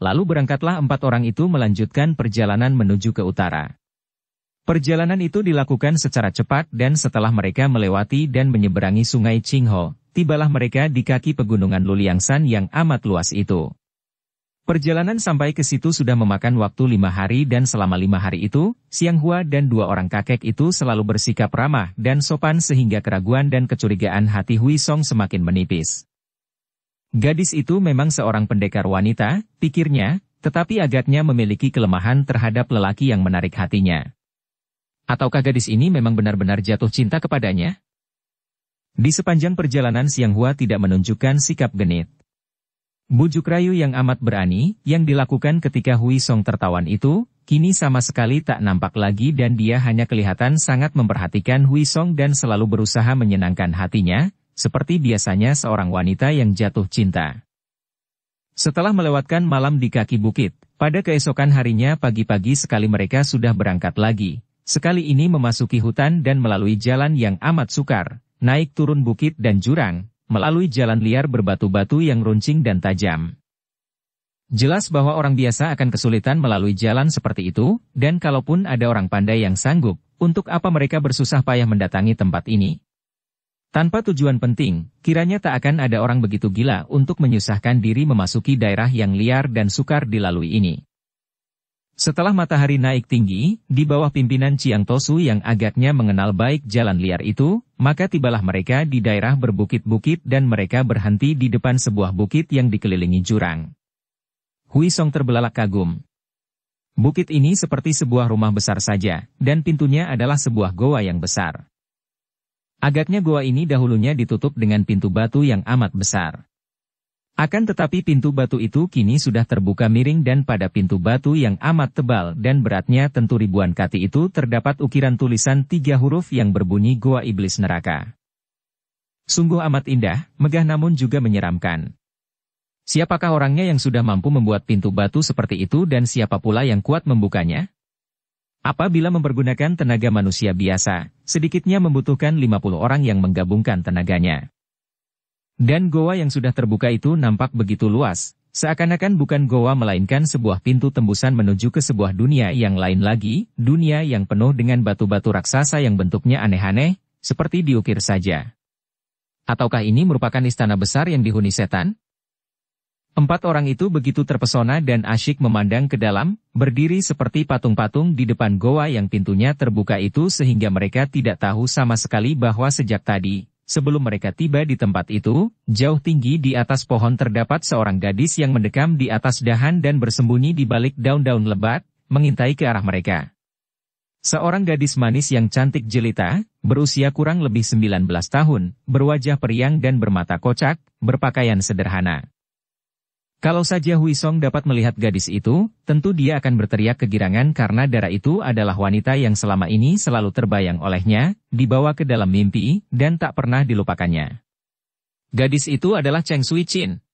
Lalu berangkatlah empat orang itu melanjutkan perjalanan menuju ke utara. Perjalanan itu dilakukan secara cepat dan setelah mereka melewati dan menyeberangi sungai Qingho, tibalah mereka di kaki pegunungan Luliangsan yang amat luas itu. Perjalanan sampai ke situ sudah memakan waktu 5 hari dan selama 5 hari itu, Siang Hua dan dua orang kakek itu selalu bersikap ramah dan sopan sehingga keraguan dan kecurigaan hati Hui Song semakin menipis. Gadis itu memang seorang pendekar wanita, pikirnya, tetapi agaknya memiliki kelemahan terhadap lelaki yang menarik hatinya. Ataukah gadis ini memang benar-benar jatuh cinta kepadanya? Di sepanjang perjalanan Siang Hua tidak menunjukkan sikap genit. Bujuk rayu yang amat berani, yang dilakukan ketika Hui Song tertawan itu, kini sama sekali tak nampak lagi dan dia hanya kelihatan sangat memperhatikan Hui Song dan selalu berusaha menyenangkan hatinya, seperti biasanya seorang wanita yang jatuh cinta. Setelah melewatkan malam di kaki bukit, pada keesokan harinya pagi-pagi sekali mereka sudah berangkat lagi. Sekali ini memasuki hutan dan melalui jalan yang amat sukar, naik turun bukit dan jurang, melalui jalan liar berbatu-batu yang runcing dan tajam. Jelas bahwa orang biasa akan kesulitan melalui jalan seperti itu, dan kalaupun ada orang pandai yang sanggup, untuk apa mereka bersusah payah mendatangi tempat ini? Tanpa tujuan penting, kiranya tak akan ada orang begitu gila untuk menyusahkan diri memasuki daerah yang liar dan sukar dilalui ini. Setelah matahari naik tinggi, di bawah pimpinan Chiang Tosu yang agaknya mengenal baik jalan liar itu, maka tibalah mereka di daerah berbukit-bukit dan mereka berhenti di depan sebuah bukit yang dikelilingi jurang. Hui Song terbelalak kagum. Bukit ini seperti sebuah rumah besar saja, dan pintunya adalah sebuah goa yang besar. Agaknya goa ini dahulunya ditutup dengan pintu batu yang amat besar. Akan tetapi pintu batu itu kini sudah terbuka miring dan pada pintu batu yang amat tebal dan beratnya tentu ribuan kati itu terdapat ukiran tulisan 3 huruf yang berbunyi Goa Iblis Neraka. Sungguh amat indah, megah namun juga menyeramkan. Siapakah orangnya yang sudah mampu membuat pintu batu seperti itu dan siapa pula yang kuat membukanya? Apabila mempergunakan tenaga manusia biasa, sedikitnya membutuhkan 50 orang yang menggabungkan tenaganya. Dan goa yang sudah terbuka itu nampak begitu luas, seakan-akan bukan goa melainkan sebuah pintu tembusan menuju ke sebuah dunia yang lain lagi, dunia yang penuh dengan batu-batu raksasa yang bentuknya aneh-aneh, seperti diukir saja. Ataukah ini merupakan istana besar yang dihuni setan? 4 orang itu begitu terpesona dan asyik memandang ke dalam, berdiri seperti patung-patung di depan goa yang pintunya terbuka itu sehingga mereka tidak tahu sama sekali bahwa sejak tadi, sebelum mereka tiba di tempat itu, jauh tinggi di atas pohon terdapat seorang gadis yang mendekam di atas dahan dan bersembunyi di balik daun-daun lebat, mengintai ke arah mereka. Seorang gadis manis yang cantik jelita, berusia kurang lebih 19 tahun, berwajah periang dan bermata kocak, berpakaian sederhana. Kalau saja Hui Song dapat melihat gadis itu, tentu dia akan berteriak kegirangan karena darah itu adalah wanita yang selama ini selalu terbayang olehnya, dibawa ke dalam mimpi, dan tak pernah dilupakannya. Gadis itu adalah Cheng Sui Chin.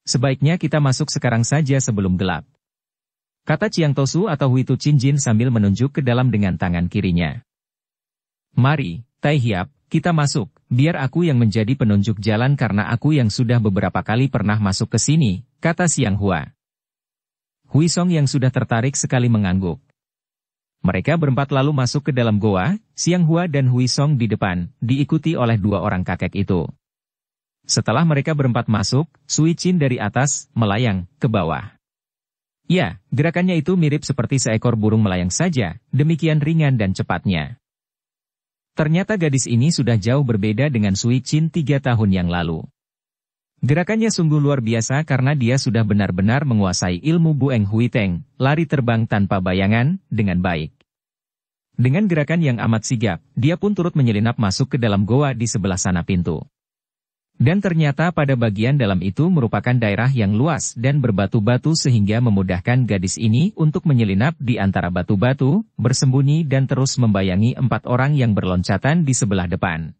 Sebaiknya kita masuk sekarang saja sebelum gelap, kata Chiang Tosu atau Hui Tu Chin Jin sambil menunjuk ke dalam dengan tangan kirinya. Mari, Tai Hiap, kita masuk, biar aku yang menjadi penunjuk jalan karena aku yang sudah beberapa kali pernah masuk ke sini, kata Siang Hua. Hui Song yang sudah tertarik sekali mengangguk. Mereka berempat lalu masuk ke dalam goa, Siang Hua dan Hui Song di depan, diikuti oleh 2 orang kakek itu. Setelah mereka berempat masuk, Sui Chin dari atas, melayang, ke bawah. Ya, gerakannya itu mirip seperti seekor burung melayang saja, demikian ringan dan cepatnya. Ternyata gadis ini sudah jauh berbeda dengan Sui Chin 3 tahun yang lalu. Gerakannya sungguh luar biasa karena dia sudah benar-benar menguasai ilmu Bueng Hui Teng, lari terbang tanpa bayangan, dengan baik. Dengan gerakan yang amat sigap, dia pun turut menyelinap masuk ke dalam goa di sebelah sana pintu. Dan ternyata pada bagian dalam itu merupakan daerah yang luas dan berbatu-batu sehingga memudahkan gadis ini untuk menyelinap di antara batu-batu, bersembunyi dan terus membayangi 4 orang yang berloncatan di sebelah depan.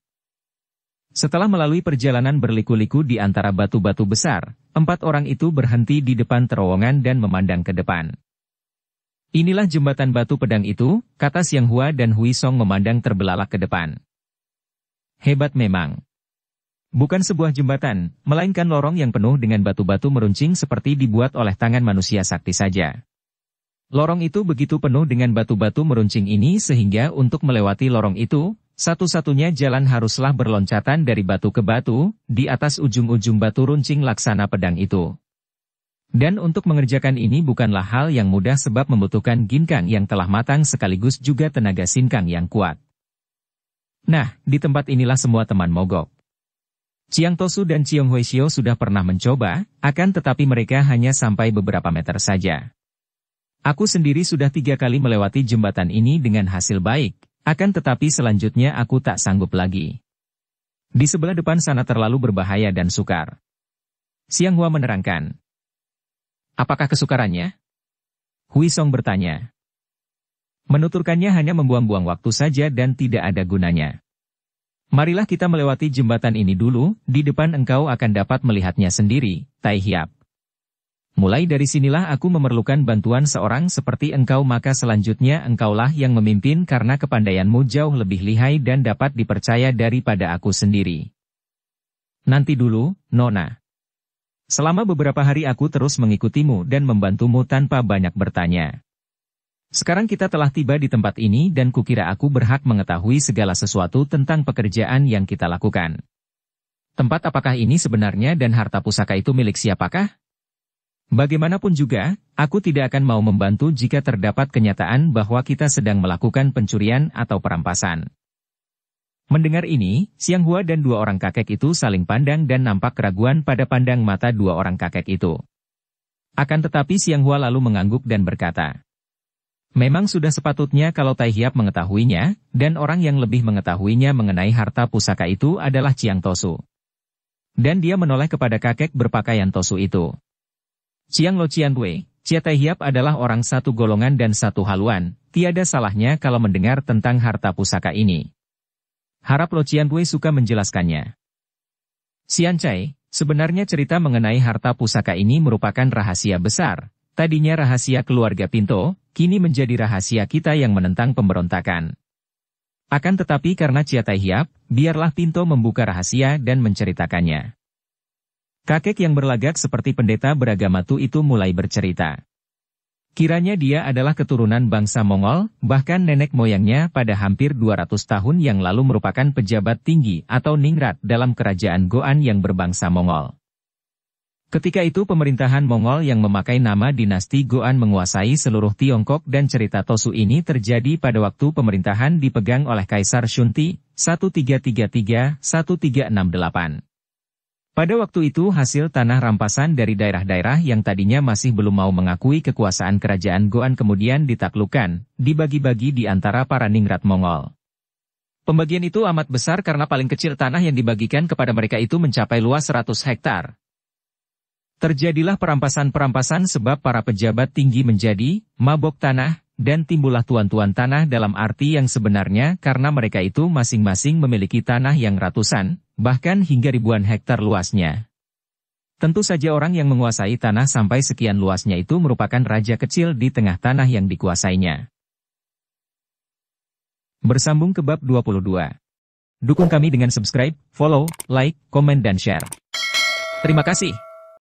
Setelah melalui perjalanan berliku-liku di antara batu-batu besar, 4 orang itu berhenti di depan terowongan dan memandang ke depan. Inilah jembatan batu pedang itu, kata Siang Hua dan Hui Song memandang terbelalak ke depan. Hebat memang. Bukan sebuah jembatan, melainkan lorong yang penuh dengan batu-batu meruncing seperti dibuat oleh tangan manusia sakti saja. Lorong itu begitu penuh dengan batu-batu meruncing ini sehingga untuk melewati lorong itu, satu-satunya jalan haruslah berloncatan dari batu ke batu, di atas ujung-ujung batu runcing laksana pedang itu. Dan untuk mengerjakan ini bukanlah hal yang mudah sebab membutuhkan ginkang yang telah matang sekaligus juga tenaga sinkang yang kuat. Nah, di tempat inilah semua teman mogok. Chiang Tosu dan Chiong Hui Xiu sudah pernah mencoba, akan tetapi mereka hanya sampai beberapa meter saja. Aku sendiri sudah 3 kali melewati jembatan ini dengan hasil baik, akan tetapi selanjutnya aku tak sanggup lagi. Di sebelah depan sana terlalu berbahaya dan sukar. Siang Hua menerangkan. Apakah kesukarannya? Hui Song bertanya. Menuturkannya hanya membuang-buang waktu saja dan tidak ada gunanya. Marilah kita melewati jembatan ini dulu, di depan engkau akan dapat melihatnya sendiri, Tai Hiap. Mulai dari sinilah aku memerlukan bantuan seorang seperti engkau, maka selanjutnya engkaulah yang memimpin karena kepandaianmu jauh lebih lihai dan dapat dipercaya daripada aku sendiri. Nanti dulu, Nona. Selama beberapa hari aku terus mengikutimu dan membantumu tanpa banyak bertanya. Sekarang kita telah tiba di tempat ini dan kukira aku berhak mengetahui segala sesuatu tentang pekerjaan yang kita lakukan. Tempat apakah ini sebenarnya dan harta pusaka itu milik siapakah? Bagaimanapun juga, aku tidak akan mau membantu jika terdapat kenyataan bahwa kita sedang melakukan pencurian atau perampasan. Mendengar ini, Xiang Hua dan dua orang kakek itu saling pandang dan nampak keraguan pada pandang mata dua orang kakek itu. Akan tetapi Xiang Hua lalu mengangguk dan berkata, memang sudah sepatutnya kalau Tai Hiap mengetahuinya, dan orang yang lebih mengetahuinya mengenai harta pusaka itu adalah Chiang Tosu. Dan dia menoleh kepada kakek berpakaian Tosu itu. Chiang Lo Chian Wei, Chia Tai Hiap adalah orang satu golongan dan satu haluan, tiada salahnya kalau mendengar tentang harta pusaka ini. Harap Lo Chian Wei suka menjelaskannya. Xian Cai, sebenarnya cerita mengenai harta pusaka ini merupakan rahasia besar. Tadinya rahasia keluarga Pinto, kini menjadi rahasia kita yang menentang pemberontakan. Akan tetapi karena Chia Tai Hiap, biarlah Pinto membuka rahasia dan menceritakannya. Kakek yang berlagak seperti pendeta beragama Tu itu mulai bercerita. Kiranya dia adalah keturunan bangsa Mongol, bahkan nenek moyangnya pada hampir 200 tahun yang lalu merupakan pejabat tinggi atau ningrat dalam kerajaan Goan yang berbangsa Mongol. Ketika itu pemerintahan Mongol yang memakai nama dinasti Goan menguasai seluruh Tiongkok dan cerita Tosu ini terjadi pada waktu pemerintahan dipegang oleh Kaisar Shunti, 1333-1368. Pada waktu itu hasil tanah rampasan dari daerah-daerah yang tadinya masih belum mau mengakui kekuasaan kerajaan Goan kemudian ditaklukkan, dibagi-bagi di antara para ningrat Mongol. Pembagian itu amat besar karena paling kecil tanah yang dibagikan kepada mereka itu mencapai luas 100 hektar. Terjadilah perampasan-perampasan sebab para pejabat tinggi menjadi mabok tanah, dan timbullah tuan-tuan tanah dalam arti yang sebenarnya karena mereka itu masing-masing memiliki tanah yang ratusan, bahkan hingga ribuan hektar luasnya. Tentu saja orang yang menguasai tanah sampai sekian luasnya itu merupakan raja kecil di tengah tanah yang dikuasainya. Bersambung ke bab 22. Dukung kami dengan subscribe, follow, like, komen dan share. Terima kasih.